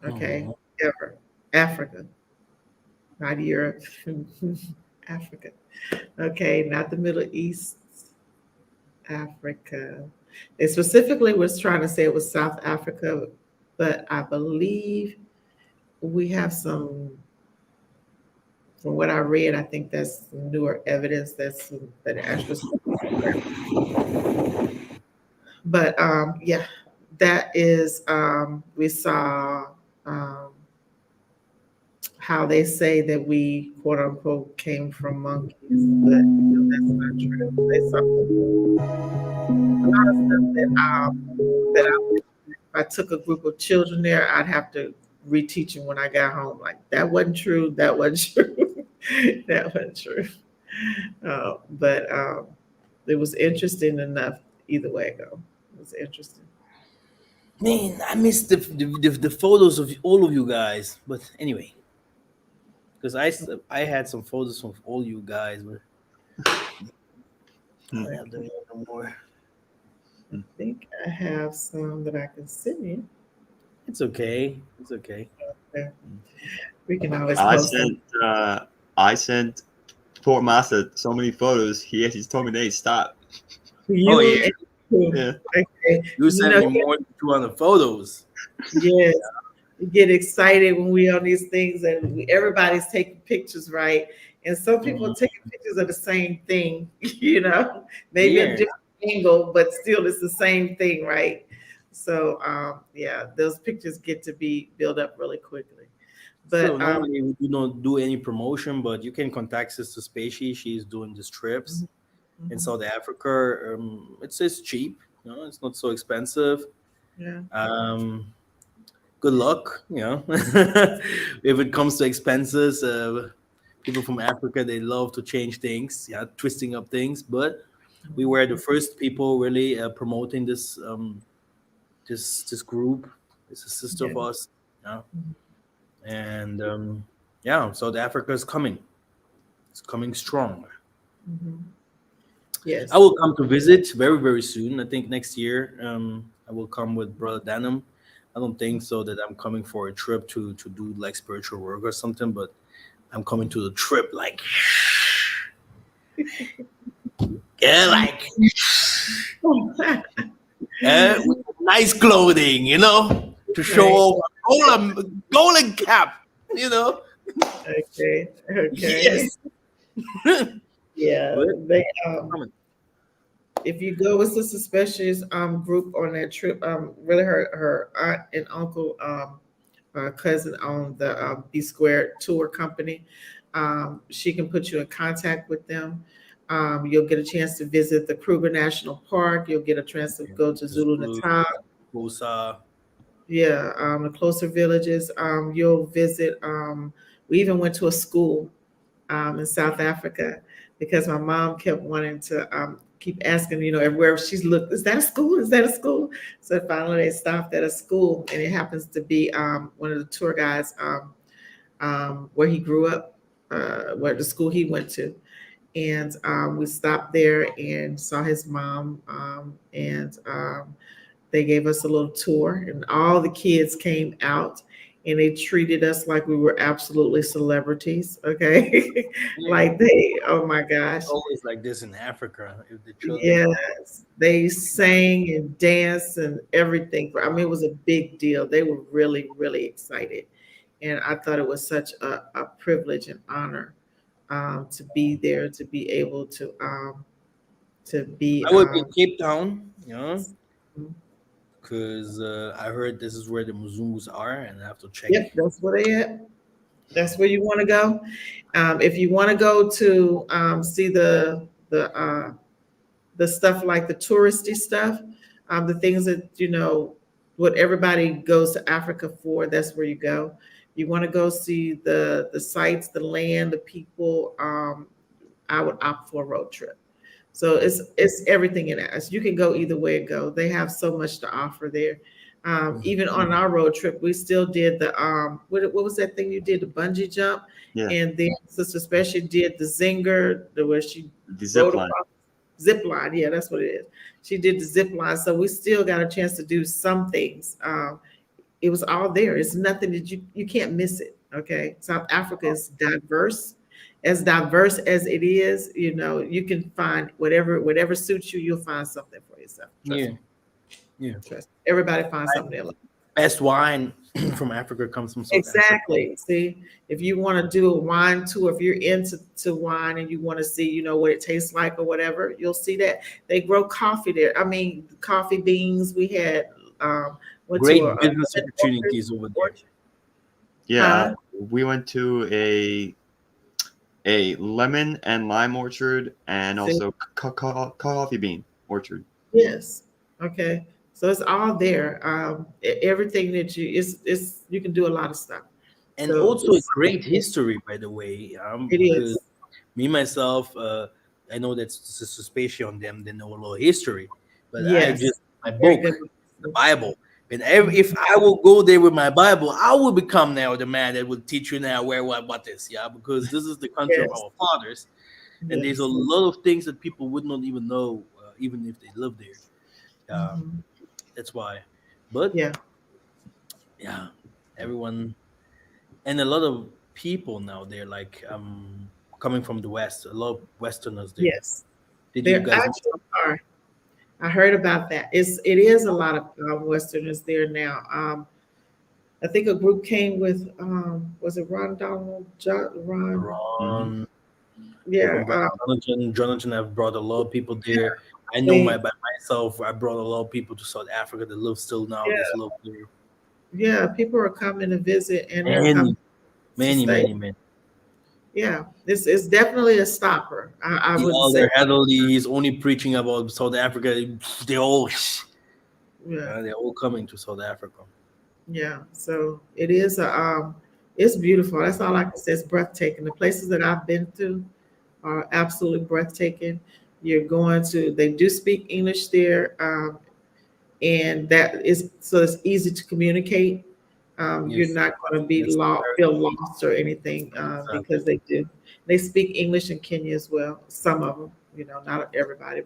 Okay. Hmm. Ever. Africa, not Europe. Africa. Okay. Not the Middle East. Africa. They specifically was trying to say it was South Africa, but I believe we have some, from what I read, I think that's some newer evidence that actually. But yeah, that is we saw um, how they say that we quote unquote came from monkeys, but that's not true. They saw a lot of stuff that if I took a group of children there, I'd have to reteach them when I got home. Like that wasn't true. That wasn't true. That wasn't true. But it was interesting enough. Either way it go, it was interesting. Man, I missed the photos of all of you guys. But anyway, because I had some photos of all you guys, but I don't have them here no more. I think I have some that I can send you. It's okay. It's okay. Yeah, we can always I post them. sent I sent poor master so many photos. He actually told me, "Hey, stop." Oh You yeah, and you. Yeah. Okay. you You sent know, me more than 200 photos. yes, we get excited when we on these things and everybody's taking pictures, right? And some people are Mhm. taking pictures of the same thing, maybe a Yeah. different angle, but still it's the same thing, right? So yeah, those pictures get to be built up really quickly. So But normally we do not do any promotion, but you can contact Sister Spacey. She's doing these trips in mhm, South Africa. It's cheap. It's not so expensive. yeah, Um, Good luck. If it comes to expenses, people from Africa they love to change things, yeah, twisting up things. But we were the first people really promoting this group. It's a sister yeah. of us, yeah, and yeah, South Africa is coming. It's coming strong. Mhm. I Yes. will come to visit very, very soon. I think next year I will come with Brother Danum. I don't think so that I'm coming for a trip to do like spiritual work or something, but I'm coming to the trip like yeah, like with nice clothing, to show Right. off a golden cap, you know. Okay. Okay. Yes, Yeah. but They I'm coming. if you go with Sister Special's group on that trip, really her aunt and uncle cousin on the B Squared tour company, she can put you in contact with them. You'll get a chance to visit the Kruger National Park. You'll get a chance to go to Just Zulu blue, Natal. Bosa. Yeah, the closer villages. You'll visit. We even went to a school in South Africa because my mom kept wanting to keep asking, everywhere she's looked, is that a school? Is that a school? So finally they stopped at a school, and it happens to be one of the tour guides where he grew up, where the school he went to. And we stopped there and saw his mom, and they gave us a little tour, and all the kids came out and they treated us like we were absolutely celebrities. Okay. Yeah, Like they, oh my gosh. always like this in Africa. If the children come out, Yes. They sang and danced and everything. I mean, it was a big deal. They were really, really excited. And I thought it was such a privilege and honor to be there, to be able to to be. I would be Cape Town, you know, because I heard this is where the Mzungus are, and I have to check. Yep, that's where they at. That's where you want to go. If you want to go to see the stuff like the touristy stuff, the things that what everybody goes to Africa for. That's where you go. You want to go see the sights, the land, the people. I would opt for a road trip. So it's everything in it. So you can go either way it go. They have so much to offer there. Even on our road trip, we still did the what was that thing you did, the bungee jump, Yeah, and then Sister Special did the zinger, where she the zip rode line. across zip line. Yeah, that's what it is. She did the zip line, so we still got a chance to do some things. It was all there. It's nothing that you can't miss it. Okay, South Africa is diverse. As diverse as it is, you can find whatever suits you. You'll find something for yourself. Trust Yeah, me. yeah. Trust me. Everybody finds something they like. Best wine from Africa comes from South Africa. Exactly. See, if you want to do a wine tour, if you're into wine and you want to see, what it tastes like or whatever, you'll see that they grow coffee there. I mean, coffee beans. We had went to Great business opportunities over there. Yeah, Huh? we went to a lemon and lime orchard and See? also coffee bean orchard. Yes. Okay. So it's all there. Everything that you can do a lot of stuff. And So also a great history, by the way. it Because is. me myself, I know that suspicion on them. They know a lot of history, but I Yes. just my Very book, good. the Bible. And if I will go there with my Bible, I will become now the man that will teach you now where what is. Yeah, because this is the country of Yes. our fathers, and there's a Yes. lot of things that people would not even know, even if they live there. Mhm. That's why. But Yeah. yeah, everyone and a lot of people now they're like coming from the west. A lot of Westerners there. Yes. Did you There guys know actually are. I heard about that. It is a lot of Westerners there now. I think a group came with was it Ron Donald Ron? Hmm. Ron Yeah. from Brother Jonathan? Jonathan have brought a lot of people there. I know They by myself. I brought a lot of people to South Africa that live still now. That's yeah live there. yeah people are coming to visit and they're Many, coming to stay. many. Yeah, it's definitely a stopper. I The wouldn't say elder Hadley, he's only preaching about South Africa. They all, yeah they're all coming to South Africa. yeah. So it is it's beautiful. That's all I can say. It's breathtaking. The places that I've been to are absolutely breathtaking. You're going to they do speak English there, and that is so it's easy to communicate. You're Yes, not going to be that's feel lost or anything exactly. because they speak English in Kenya as well. Some of them, not everybody,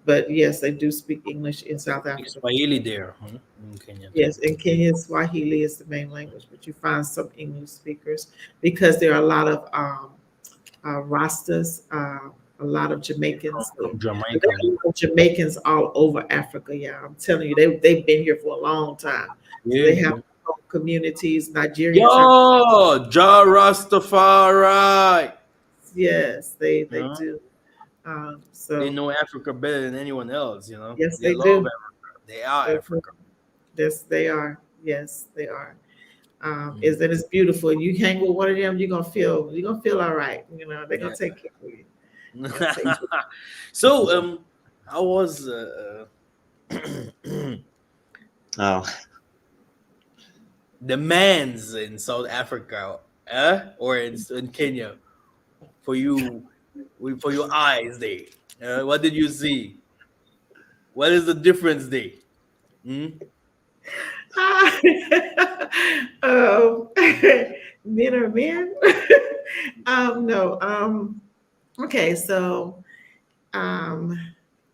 but yes, they do speak English in South Africa. Swahili there, huh? In Kenya too. Yes, in Kenya, Swahili is the main language, but you find some English speakers because there are a lot of Rastas, a lot of Jamaicans there. From But there Jamaica. are a lot of Jamaicans all over Africa. Yeah, I'm telling you, they've been here for a long time. So Yeah, they have yeah. communities. Nigerians have Yo, Ja Rastafari. yes, they Huh? do. They So know Africa better than anyone else, you know. yes, They they love do. Africa. They are They do. Africa. Yes, they are. Yes, they are. Mm. Is that it's beautiful. You hang with one of them, you're gonna feel all right. They're gonna Yeah. take care of you. They're gonna take care. So, how was Oh, the man's in South Africa, or in Kenya for you, for your eyes there? What did you see? What is the difference there? Hmm? um, men are men. No. Okay, so um,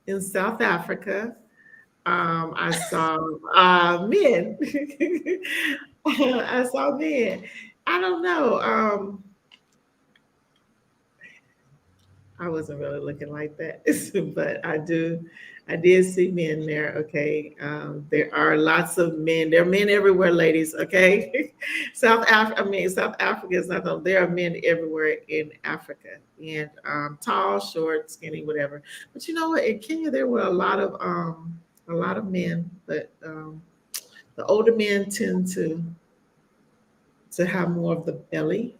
in South Africa, I saw men. I saw men. I don't know. I wasn't really looking like that, but I did see men there. Okay, there are lots of men. There are men everywhere, ladies. Okay, South Africa is not. There are men everywhere in Africa, and tall, short, skinny, whatever. But you know what? In Kenya, there were a lot of men, but the older men tend to have more of the belly,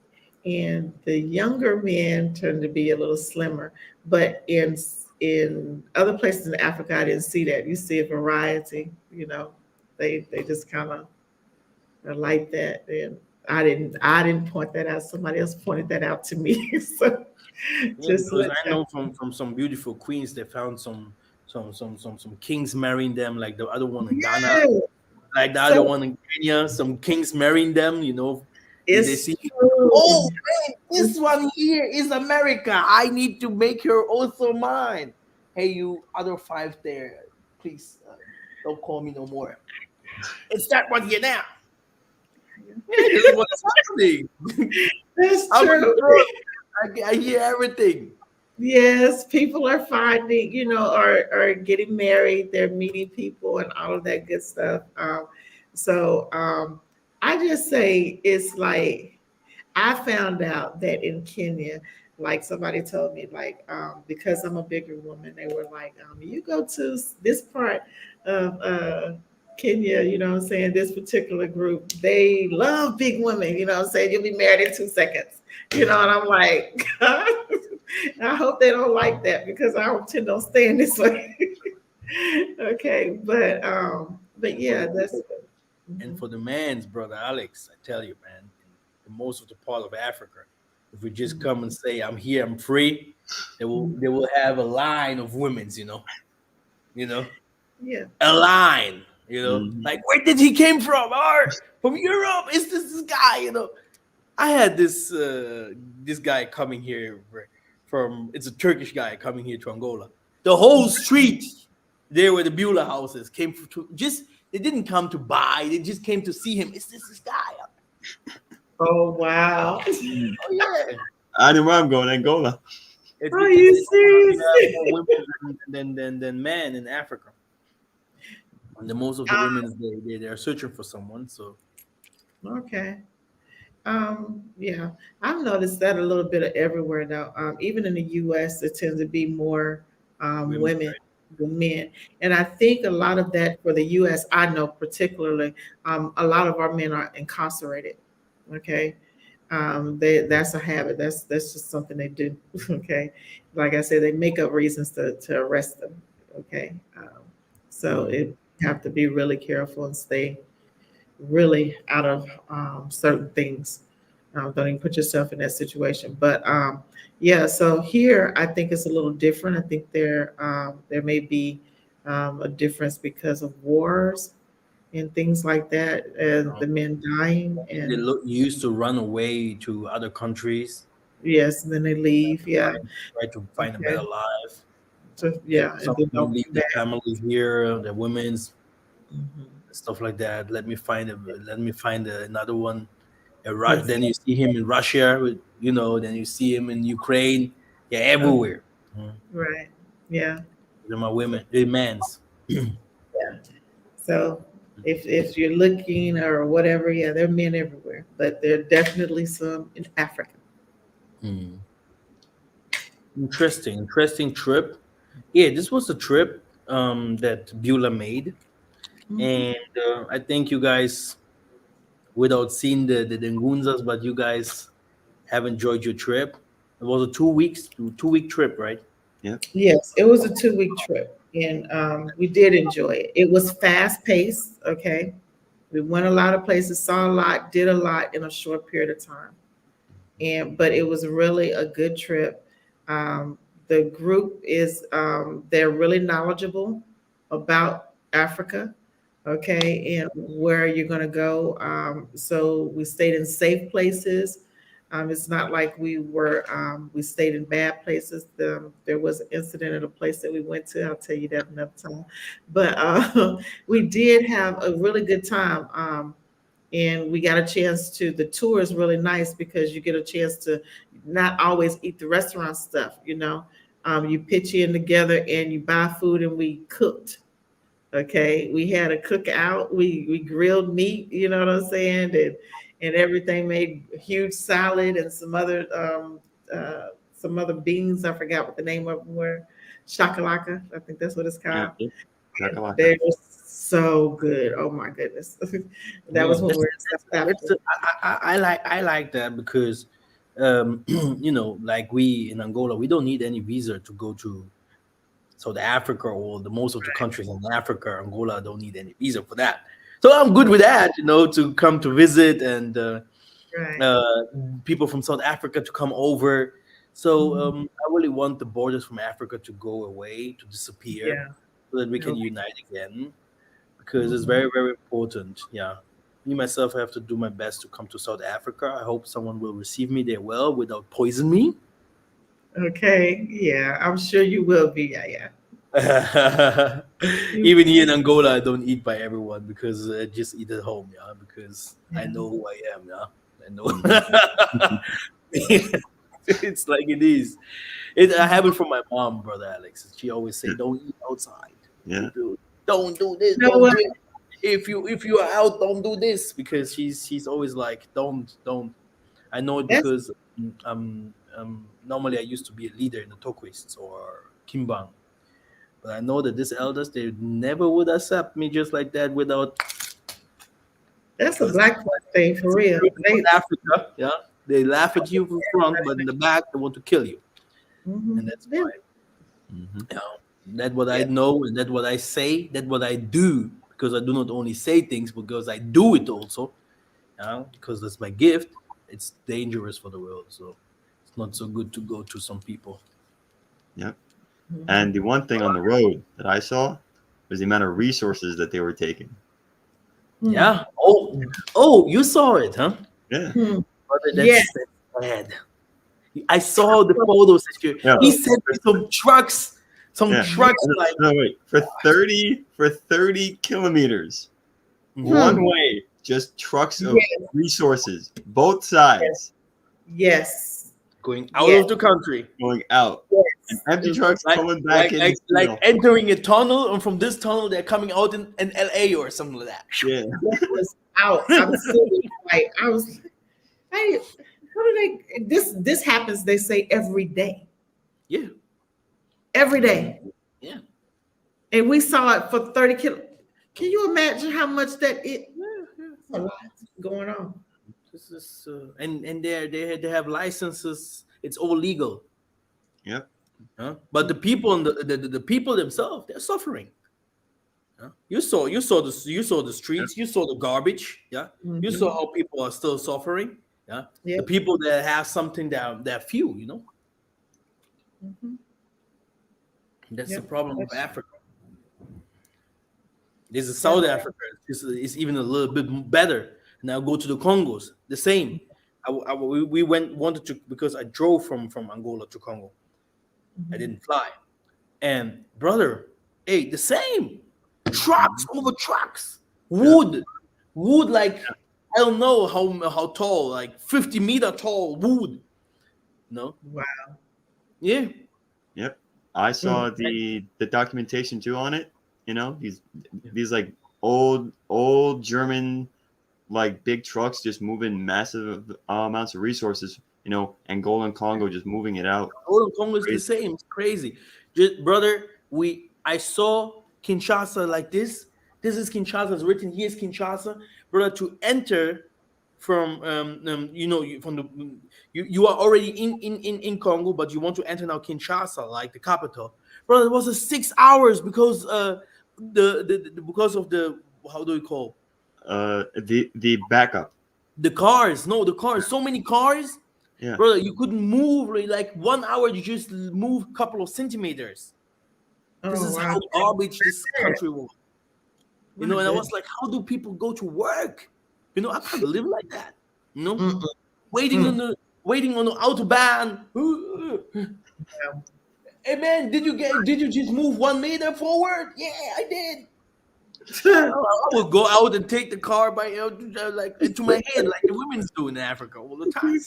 and the younger men tend to be a little slimmer. But in other places in Africa, I didn't see that. You see a variety. They just kind of are like that, and I didn't point that out. Somebody else pointed that out to me. So Yeah, just because let I that. know from some beautiful queens they found some kings marrying them, like the other one in Ghana, Yeah. like the other So one in Kenya. Some kings marrying them. They it's see. true. Oh, man, this one here is America. I need to make her also mine. Hey, you other five there, please don't call me no more. It's that one here now. Yeah, this is what's happening. That's I'm a true. girl. I hear everything. Yes, people are finding, are getting married, they're meeting people and all of that good stuff. So I just say it's like I found out that in Kenya, like somebody told me, like because I'm a bigger woman, they were like, you go to this part of Kenya, what I'm saying, this particular group, they love big women, what I'm saying, you'll be married in 2 seconds, and I'm like, I hope they don't like that because I don't tend to stay in this way. Okay, but And for yeah, the that's and mhm, for the man's brother Alex, I tell you, man, in most of the part of Africa, if we just come and say I'm here, I'm free, mhm. they will have a line of women's, you know, Yeah. a line, Mhm. like where did he came from? Or from Europe? Is this guy? I had this guy coming here from it's a Turkish guy coming here to Angola. The whole street there where the Beulah houses came to just they didn't come to buy, they just came to see him. Is this guy? Oh wow. Mm. Oh yeah. I know where I'm going, Angola. It's Are because you we serious? have more women than men in Africa. And the most of the women they're searching for someone. So Okay. Yeah, I've noticed that a little bit of everywhere now. Even in the U.S., there tends to be more women, women than men, and I think a lot of that for the U.S. I know particularly, a lot of our men are incarcerated. Okay, that's a habit. That's just something they do. Okay, like I said, they make up reasons to arrest them. Okay, so right? it have to be really careful and stay really out of certain things. Don't even put yourself in that situation. But yeah, so here I think it's a little different. I think there may be a difference because of wars and things like that, and the men dying, They and used to run away to other countries, yes, and then they leave. Yeah, try to find a better okay. life. So And yeah, some and then of them don't leave come the back. families here, the women's Mhm. stuff like that. Let me find another one. Then Exactly. you see him in Russia, then you see him in Ukraine. Yeah, Okay. everywhere. Mhm. Right. Yeah. They're my women, they're men's. Yeah. So if you're looking or whatever, yeah, there are men everywhere, but there are definitely some in Africa. Hmm. Interesting trip. Yeah, this was a trip that Beulah made, Mhm. and I think you guys, without seeing the Ngunzas, but you guys have enjoyed your trip. It was a 2 week trip, right? Yep. Yes, it was a 2 week trip, and we did enjoy it. It was fast paced. Okay, we went a lot of places, saw a lot, did a lot in a short period of time. But it was really a good trip. The group is they're really knowledgeable about Africa, okay, and where you're going to go. So we stayed in safe places. It's not like we stayed in bad places. There was an incident at a place that we went to. I'll tell you that another time. But we did have a really good time. and we got a chance to. The tour is really nice because you get a chance to not always eat the restaurant stuff. You pitch in together and you buy food, and we cooked. Okay, we had a cookout. We grilled meat. You know what I'm saying? And everything, made a huge salad and some other beans. I forgot what the name of them were. Shakalaka, I think that's what it's Yeah, called. yeah. Chakalaka. They were so good. Oh my goodness. That was when we were in South It's, Africa. I like that because like we in Angola, we don't need any visa to go to South Africa, or the most of the countries in Africa. Angola don't need any visa for that. So I'm good with that, to come to visit, and Right. uh, people from South Africa to come over. So Mhm. I really want the borders from Africa to go away, to disappear, Yeah. so that we can Okay. unite again, because it's Mhm. very, very important. Yeah. Me myself, I have to do my best to come to South Africa. I hope someone will receive me there well without poison me. Okay. Yeah, I'm sure you will be. Yeah, yeah. You, Even here in Angola, I don't eat by everyone because I just eat at home, yeah, because I yeah. know who I am, yeah. I Mhm. know. It's like it is. I have it from my mom, brother Alex. She always say, Yeah. "Don't eat outside. Yeah. Don't do this. You know Don't what? drink. If you are out, don't do this," because she's always like, "Don't." I know it That's because normally I used to be a leader in the Tokwist or Kimbang, but I know that these elders, they never would accept me just like that without, that's a because black folk thing for it's the real. truth in South Africa. Yeah, they laugh at you from front, but in the back they want to kill you, and that's Yeah. why. Mhm. You know, that's what I Yeah. know, and that's what I say. That's what I do, because I do not only say things, because I do it also. Because that's my gift. It's dangerous for the world, so it's not so good to go to some people. Yep. Mhm. And the one thing on the road that I saw was the amount of resources that they were taking. Hmm. Yeah. Oh, you saw it, huh? Yeah. Hmm. Brother, Yes. that's bad. I saw the photos that Yeah. he sent me some Yeah. trucks Yes. like. No, wait. For 30 kilometers, Mhm. one Hmm. way, just trucks of Yes. resources, both sides, Yes. Going out Yes. of the country, going out, and Yes. It empty was trucks like coming back like in. like like entering a tunnel, and from this tunnel they're coming out in LA or something like that. Yeah. That was out. I'm serious. Like I was. Hey, how do they? This happens. They say every day. Yeah, Every day. yeah, And we saw it for 30 kilos. Can you imagine how much that it yeah, yeah, a yeah. lot going on? This is and they have licenses. It's all legal, Yep. huh? But the people and the people themselves, they're suffering. Huh? You saw the Yep. streets. You saw the garbage. Yeah, you Mhm. saw how people are still suffering. Yeah, Yeah. the people that have something that few. Mhm. That's the Yep. problem of That's Africa. This is yeah. South Africa. It's even a little bit better. Now go to the Congos. The same. We wanted to, because I drove from Angola to Congo. I Mhm. didn't fly. And brother, hey, the same. Trucks Mhm. over trucks. Yep. Wood like, I don't know how tall, like 50-meter tall wood. No, Wow. yeah, Yep. I Mm. saw the documentation too on it. These like old German like big trucks just moving massive amounts of resources. Angola and Congo just moving it out. all of Congo is the Crazy. same. It's crazy. Just, brother, I saw Kinshasa like this. This is Kinshasa. It's written here is Kinshasa, brother. To enter from from the you are already in Congo, but you want to enter now Kinshasa, like the capital, brother. It was a 6 hours because because of the, how do we call, The backup. the cars? No, the cars. So many cars, Yeah. brother. You couldn't move, like 1 hour. You just move a couple of centimeters. This Oh is wow. how garbage this Yeah. country was. My And I was goodness. like, how do people go to work? I can't live like that. You know, Mm-mm. waiting on Mm. the autobahn. Wow. Hey man, did you just move 1 meter forward? Yeah, I did. I would go out and take the car by like into my hand, like the women's do in Africa all the time.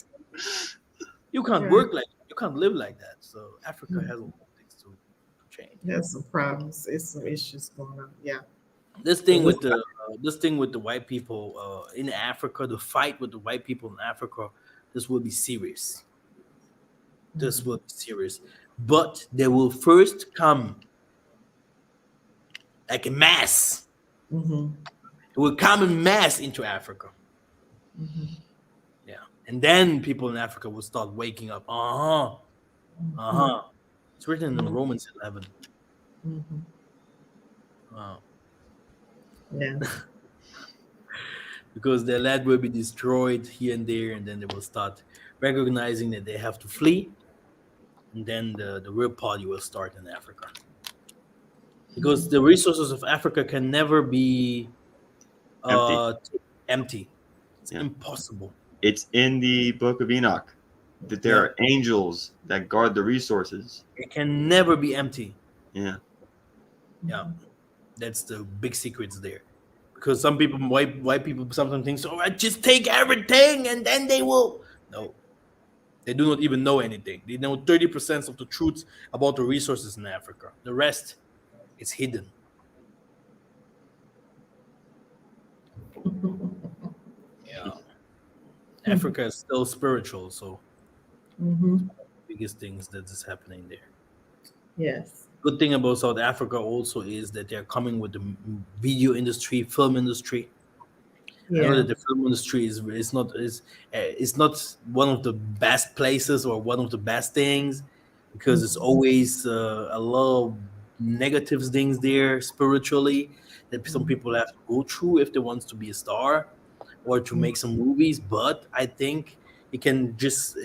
You can't Yeah. work like you can't live like that. So Africa has a lot of things to change. There's some problems. It's some issues going on. Yeah. This So thing this, with the white people in Africa, the fight with the white people in Africa, this will be serious. This will be serious. But they will first come like a mass. mm-hmm, It will come in mass into Africa. mm-hmm, Yeah. And then people in Africa will start waking up. Uh-huh. Uh-huh. It's written in Romans 11. mm-hmm. Wow. Yeah. Because their land will be destroyed here and there, and then they will start recognizing that they have to flee, and then the real party will start in Africa. Because the resources of Africa can never be Empty. uh, empty. It's Yeah. impossible. It's in the book of Enoch that there Yeah. are angels that guard the resources. It can never be empty. Yeah. Yeah, that's the big secrets there. Because some people, white people, sometimes think, "So I just take everything, and then they will." No, they do not even know anything. They know 30% of the truth about the resources in Africa. The rest is hidden. Yeah, Africa is still spiritual, so Mm-hmm. biggest things that is happening there. Yes. Good thing about South Africa also is that they're coming with the video industry, film industry. I know Yeah. that the film industry is not one of the best places or one of the best things because it's always a lot of negative things there spiritually that some people have to go through if they want to be a star or to make some movies. But I think it can just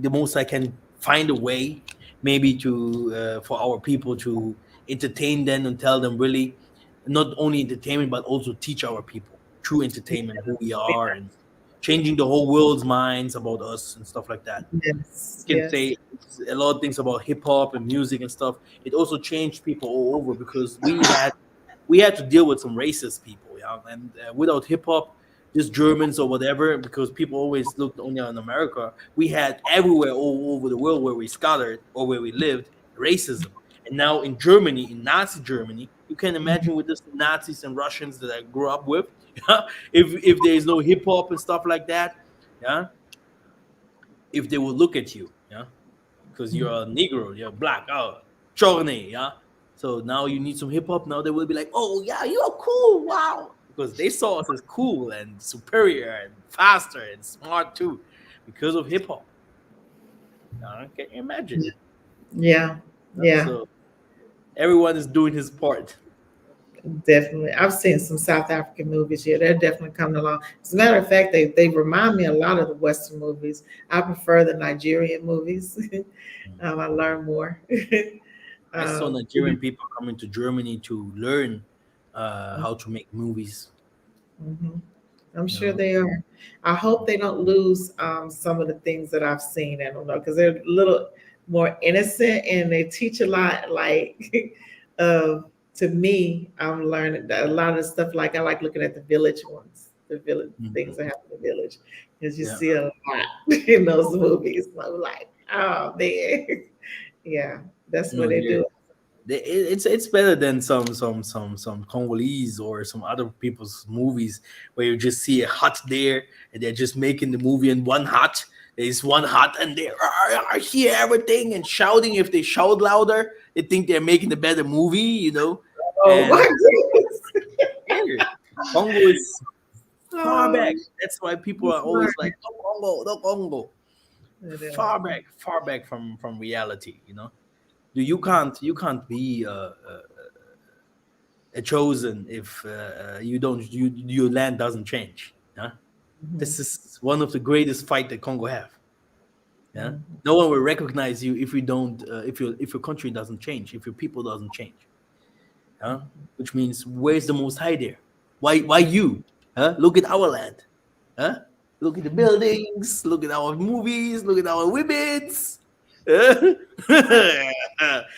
the most I can find a way maybe to for our people to entertain them and tell them really not only entertainment but also teach our people true entertainment who we are and changing the whole world's minds about us and stuff like that. Yes. You can Yes. say a lot of things about hip hop and music and stuff. It also changed people all over because we had to deal with some racist people, yeah. And without hip hop, just Germans or whatever, because people always looked only on America. We had everywhere all over the world where we scattered or where we lived racism. And now in Germany, in Nazi Germany, you can imagine with this Nazis and Russians that I grew up with. Yeah, if there is no hip hop and stuff like that, yeah, if they will look at you, yeah, because you're a Negro, you're black, oh, chorne, yeah. So now you need some hip hop. Now they will be like, oh yeah, you're cool, wow, because they saw us as cool and superior and faster and smart too, because of hip hop. Can you imagine? Yeah. Yeah. So everyone is doing his part. Definitely. I've seen some South African movies. Yeah, they're definitely coming along. As a matter of fact, they remind me a lot of the Western movies. I prefer the Nigerian movies. I learn more. I saw um, Nigerian people coming to Germany to learn how to make movies. mhm. I'm You sure know? they are. I hope they don't lose some of the things that I've seen. I don't know because they're a little more innocent and they teach a lot. Like, to me, I'm learning that a lot of the stuff. Like I like looking at the village ones, the village Mhm. things that happen in the village, because you Yeah. see a lot in those movies. So I'm like, oh man, yeah, that's You what know, they do. it's better than some Congolese or some other people's movies where you just see a hut there and they're just making the movie in one hut. There's one hut and they hear everything and shouting. If they shout louder, they think they're making a better movie, you know. Oh my And goodness. yeah, Congo is far Oh, back. That's why people are always like, "No Congo, no Congo." Far back from reality, you know. You can't be a chosen if you don't your land doesn't change. Yeah, this is one of the greatest fight that Congo have. Yeah, no one will recognize you if you don't if your country doesn't change, if your people doesn't change. Yeah, which means where's the Most High there? Why you? Huh? Look at our land. Huh? Look at the buildings. Look at our movies. Look at our women's.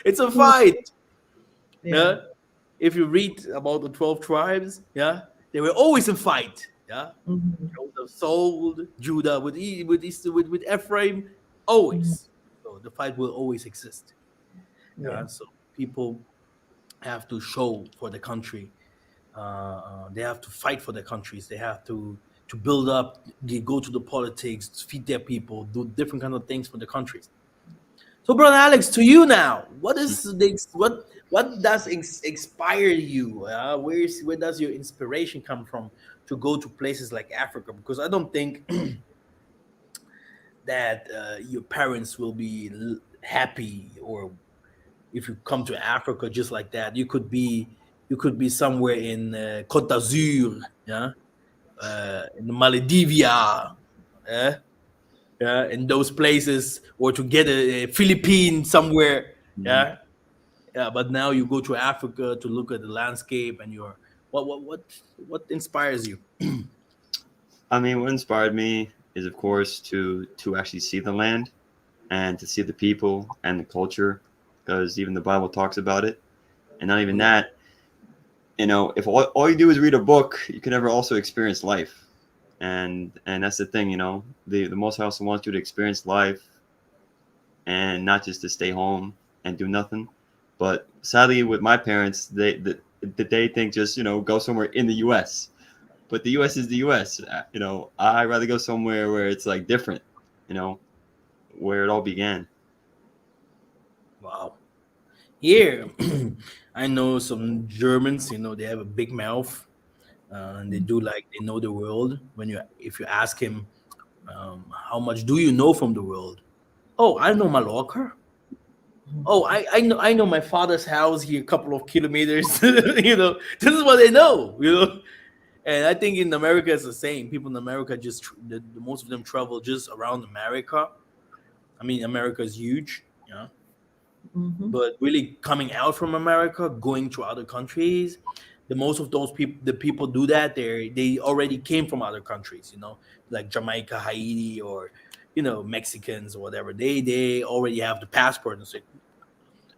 It's a fight. yeah. Yeah. if you read about the 12 tribes, yeah, they were always in fight. Yeah, Mhm. Joseph sold Judah with Ephraim, Mhm. always. So the fight will always exist. Yeah. Yeah, so people have to show for the country. They have to fight for their countries. They have to build up. They go to the politics, feed their people, do different kind of things for the countries. So, brother Alex, to you now, what does inspire you? Where does your inspiration come from to go to places like Africa? Because I don't think that your parents will be happy, or if you come to Africa just like that, you could be somewhere in Côte d'Azur, yeah, in Maldivia, yeah, yeah, in those places, or to get a Philippine somewhere, Mhm. yeah. Yeah, but now you go to Africa to look at the landscape, and what inspires you? I mean, what inspired me is, of course, to actually see the land and to see the people and the culture, because even the Bible talks about it. And not even Yeah. that, if all you do is read a book, you can never also experience life. And that's the thing, the Most High also wants you to experience life and not just to stay home and do nothing. But sadly, with my parents, they think just go somewhere in the U.S. But the U.S. is the U.S. I rather go somewhere where it's like different, you know, where it all began. Wow. Here, I know some Germans. They have a big mouth, and they do like they know the world. If you ask him, how much do you know from the world? Oh, I know Mallorca. Oh, I know my father's house here, a couple of kilometers. This is what they know. And I think in America it's the same. People in America most of them travel just around America. I mean, America is huge, yeah. Mhm. But really coming out from America, going to other countries, the most of those people, the people do that. They already came from other countries, like Jamaica, Haiti, or Mexicans or whatever. They already have the passport and say,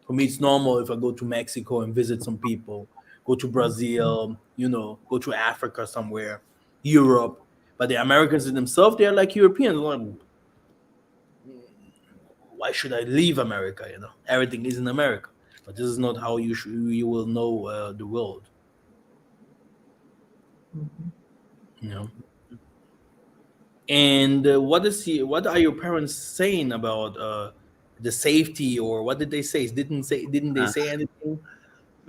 for me, it's normal if I go to Mexico and visit some people, go to Brazil, go to Africa somewhere, Europe. But the Americans in themselves, they're like Europeans. Like, why should I leave America? Everything is in America. But this is not how you will know the world. Mhm. You know. And what are your parents saying about the safety, or what did they say? Didn't they Uh, say anything?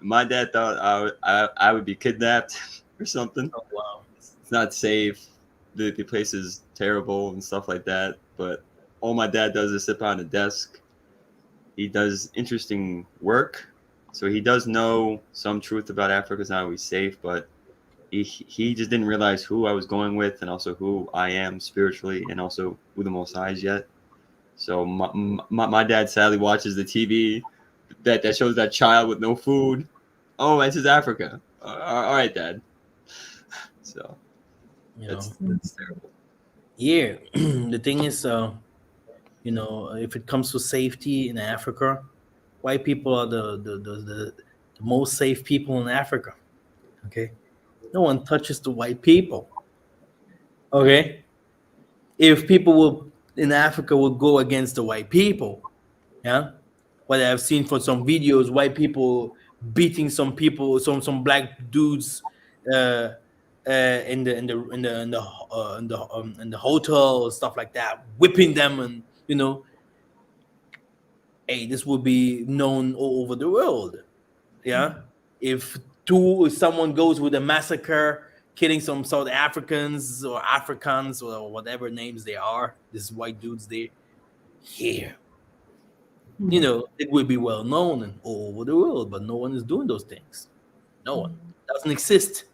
my dad thought I would be kidnapped or something. Oh wow. It's not safe. The place is terrible and stuff like that. But all my dad does is sit behind a desk. He does interesting work, so he does know some truth about Africa's not always safe. But he just didn't realize who I was going with, and also who I am spiritually, and also who the Most High is yet. So my dad sadly watches the TV that shows that child with no food. Oh, this is Africa. All right, Dad. So You know. that's terrible. Yeah. The thing is, if it comes to safety in Africa, white people are the most safe people in Africa. Okay, no one touches the white people. Okay, if people will in Africa will go against the white people, yeah. What I've seen for some videos, white people beating some people, some black dudes, uh, in the hotel, stuff like that, whipping them, and hey, this will be known all over the world. Yeah, if someone goes with a massacre, killing some South Africans or Africans or whatever names they are, these white dudes there, here, Mhm. it will be well known and all over the world. But no one is doing those things. No one. Doesn't exist.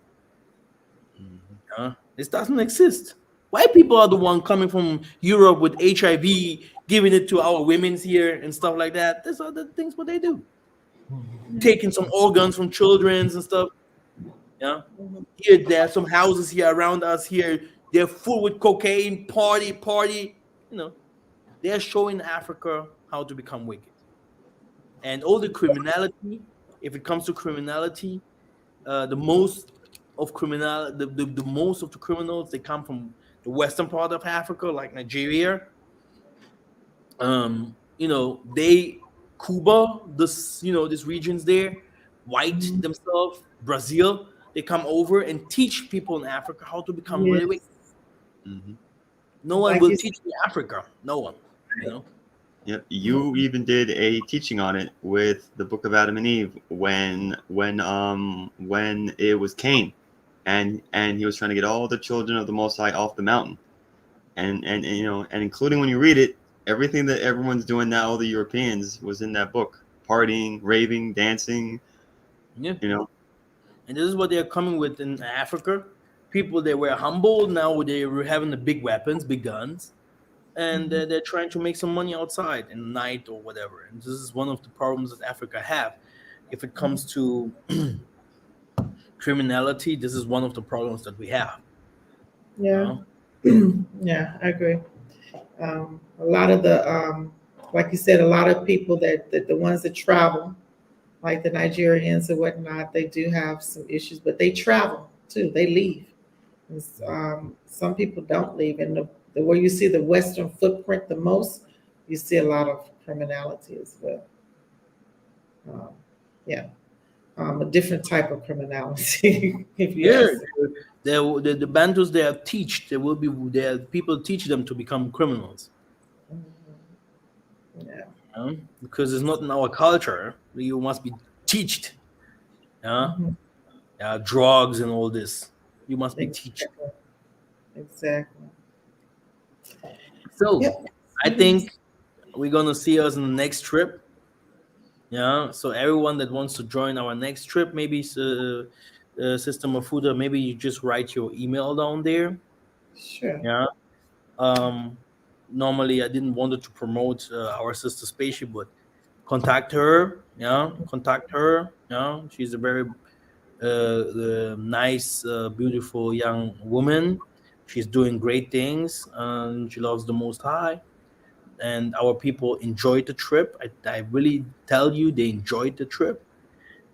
Mhm. This doesn't exist. White people are the one coming from Europe with HIV, giving it to our women's here and stuff like that. These are the things what they do. Taking some organs from children's and stuff. Yeah. Here, there are some houses here around us here. They're full with cocaine, party, party. They're showing Africa how to become wicked. And all the criminality if it comes to criminality, the most of the most of the criminals, they come from the western part of Africa, like Nigeria. They Cuba, this these regions there, white Mhm. themselves, Brazil, they come over and teach people in Africa how to become really rich. Yes. Hmm. No one Like will you teach in Africa. No one, you know. Yep. You even did a teaching on it with the Book of Adam and Eve when it was Cain, and he was trying to get all the children of the Most High off the mountain, and and including when you read it, everything that everyone's doing now, all the Europeans, was in that book: partying, raving, dancing. Yeah. You know. And this is what they're coming with in Africa. People, they were humble. Now they were having the big weapons, big guns, and Mhm. they're trying to make some money outside in the night or whatever. And this is one of the problems that Africa have. If it comes to criminality, this is one of the problems that we have. You Yeah. know? Yeah, I agree. A lot of the, like you said, a lot of people that the ones that travel, like the Nigerians and whatnot, they do have some issues, but they travel too. They leave. And, some people don't leave, and the where you see the Western footprint the most, you see a lot of criminality as well. Um, yeah, a different type of criminality, if you Yeah, ask. the Bantus, they are teach. There will be there people teach them to become criminals. Mhm. Yeah. Because it's not in our culture. You must be taught. Yeah, Mhm. drugs and all this. You must be taught. Exactly. Exactly. So Yep. I think we're gonna see us in the next trip. Yeah. So everyone that wants to join our next trip, maybe System of Food, maybe you just write your email down there. Sure. Yeah. Um. Normally, I didn't want to promote our sister spaceship, but contact her. Yeah. Contact her. Yeah. She's a very nice, beautiful young woman. She's doing great things, and she loves the Most High. And our people enjoyed the trip. I really tell you, they enjoyed the trip.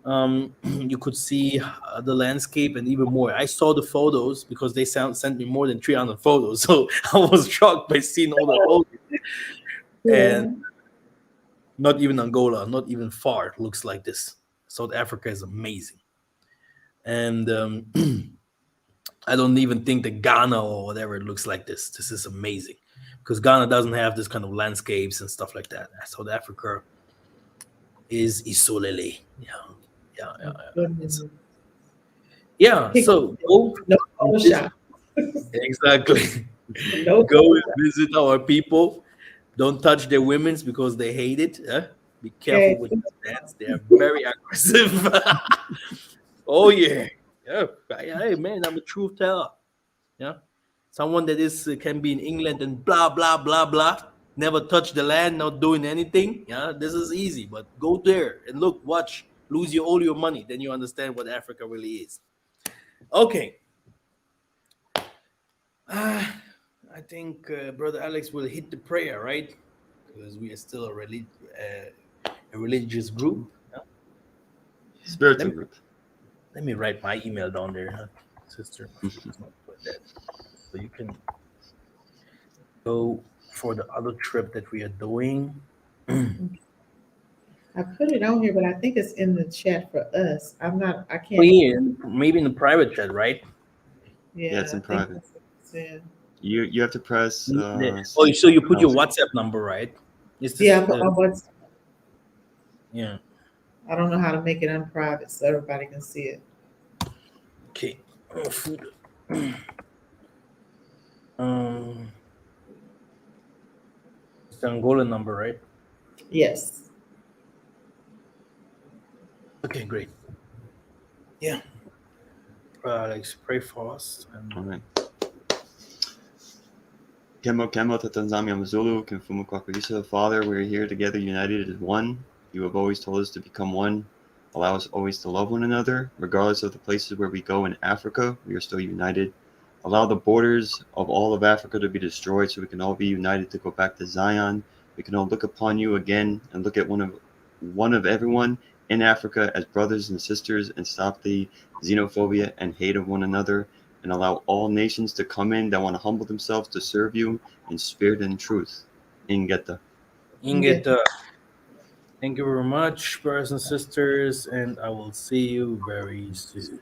You could see the landscape and even more. I saw the photos because they sent me more than 300 photos, so I was shocked by seeing all the photos. And Yeah. not even Angola, not even far, looks like this. South Africa is amazing, and I don't even think that Ghana or whatever it looks like this. This is amazing because Ghana doesn't have this kind of landscapes and stuff like that. South Africa is Isolele. Yeah, yeah, yeah, yeah. It's Goodness. yeah. Pick So go no and visit. Photoshop. Exactly. No Go and Photoshop. visit our people. Don't touch their women's because they hate it. Be careful Okay. with their dance. They are very aggressive. Oh yeah, yeah. Hey man, I'm a truth teller. Yeah, someone that is can be in England and blah blah blah blah, never touch the land, not doing anything. Yeah, this is easy, but go there and look, watch, lose all your money, then you understand what Africa really is. Okay, I think brother Alex will hit the prayer, right? Because we are still a religious group. Yeah? Let Spiritual me group. let me write my email down there, huh? Sister. Let's not put that. So you can go for the other trip that we are doing. I put it on here, but I think it's in the chat for us. I'm not, I Oh can't, yeah, maybe in the private chat, right? Yeah, it's yeah, in I think private. that's what it said. You have to press Oh, so you put your mouse. WhatsApp number, right? Is Yeah, this? I put my what's, Yeah. I don't know how to make it unprivate so everybody can see it. Okay. Oh, food. Um, it's the Angolan number, right? Yes. Okay, great. Yeah. Alex, pray for us. And All right. Kemo Kemo Tatanzami Amazulu, Kimfumu Kwakwisa. Father, we are here together, united as one. You have always told us to become one. Allow us always to love one another, regardless of the places where we go in Africa. We are still united. Allow the borders of all of Africa to be destroyed so we can all be united to go back to Zion. We can all look upon you again and look at one of everyone in Africa as brothers and sisters and stop the xenophobia and hate of one another and allow all nations to come in that want to humble themselves to serve you in spirit and truth. Ingeta. Inget, thank you very much, brothers and sisters, and I will see you very soon.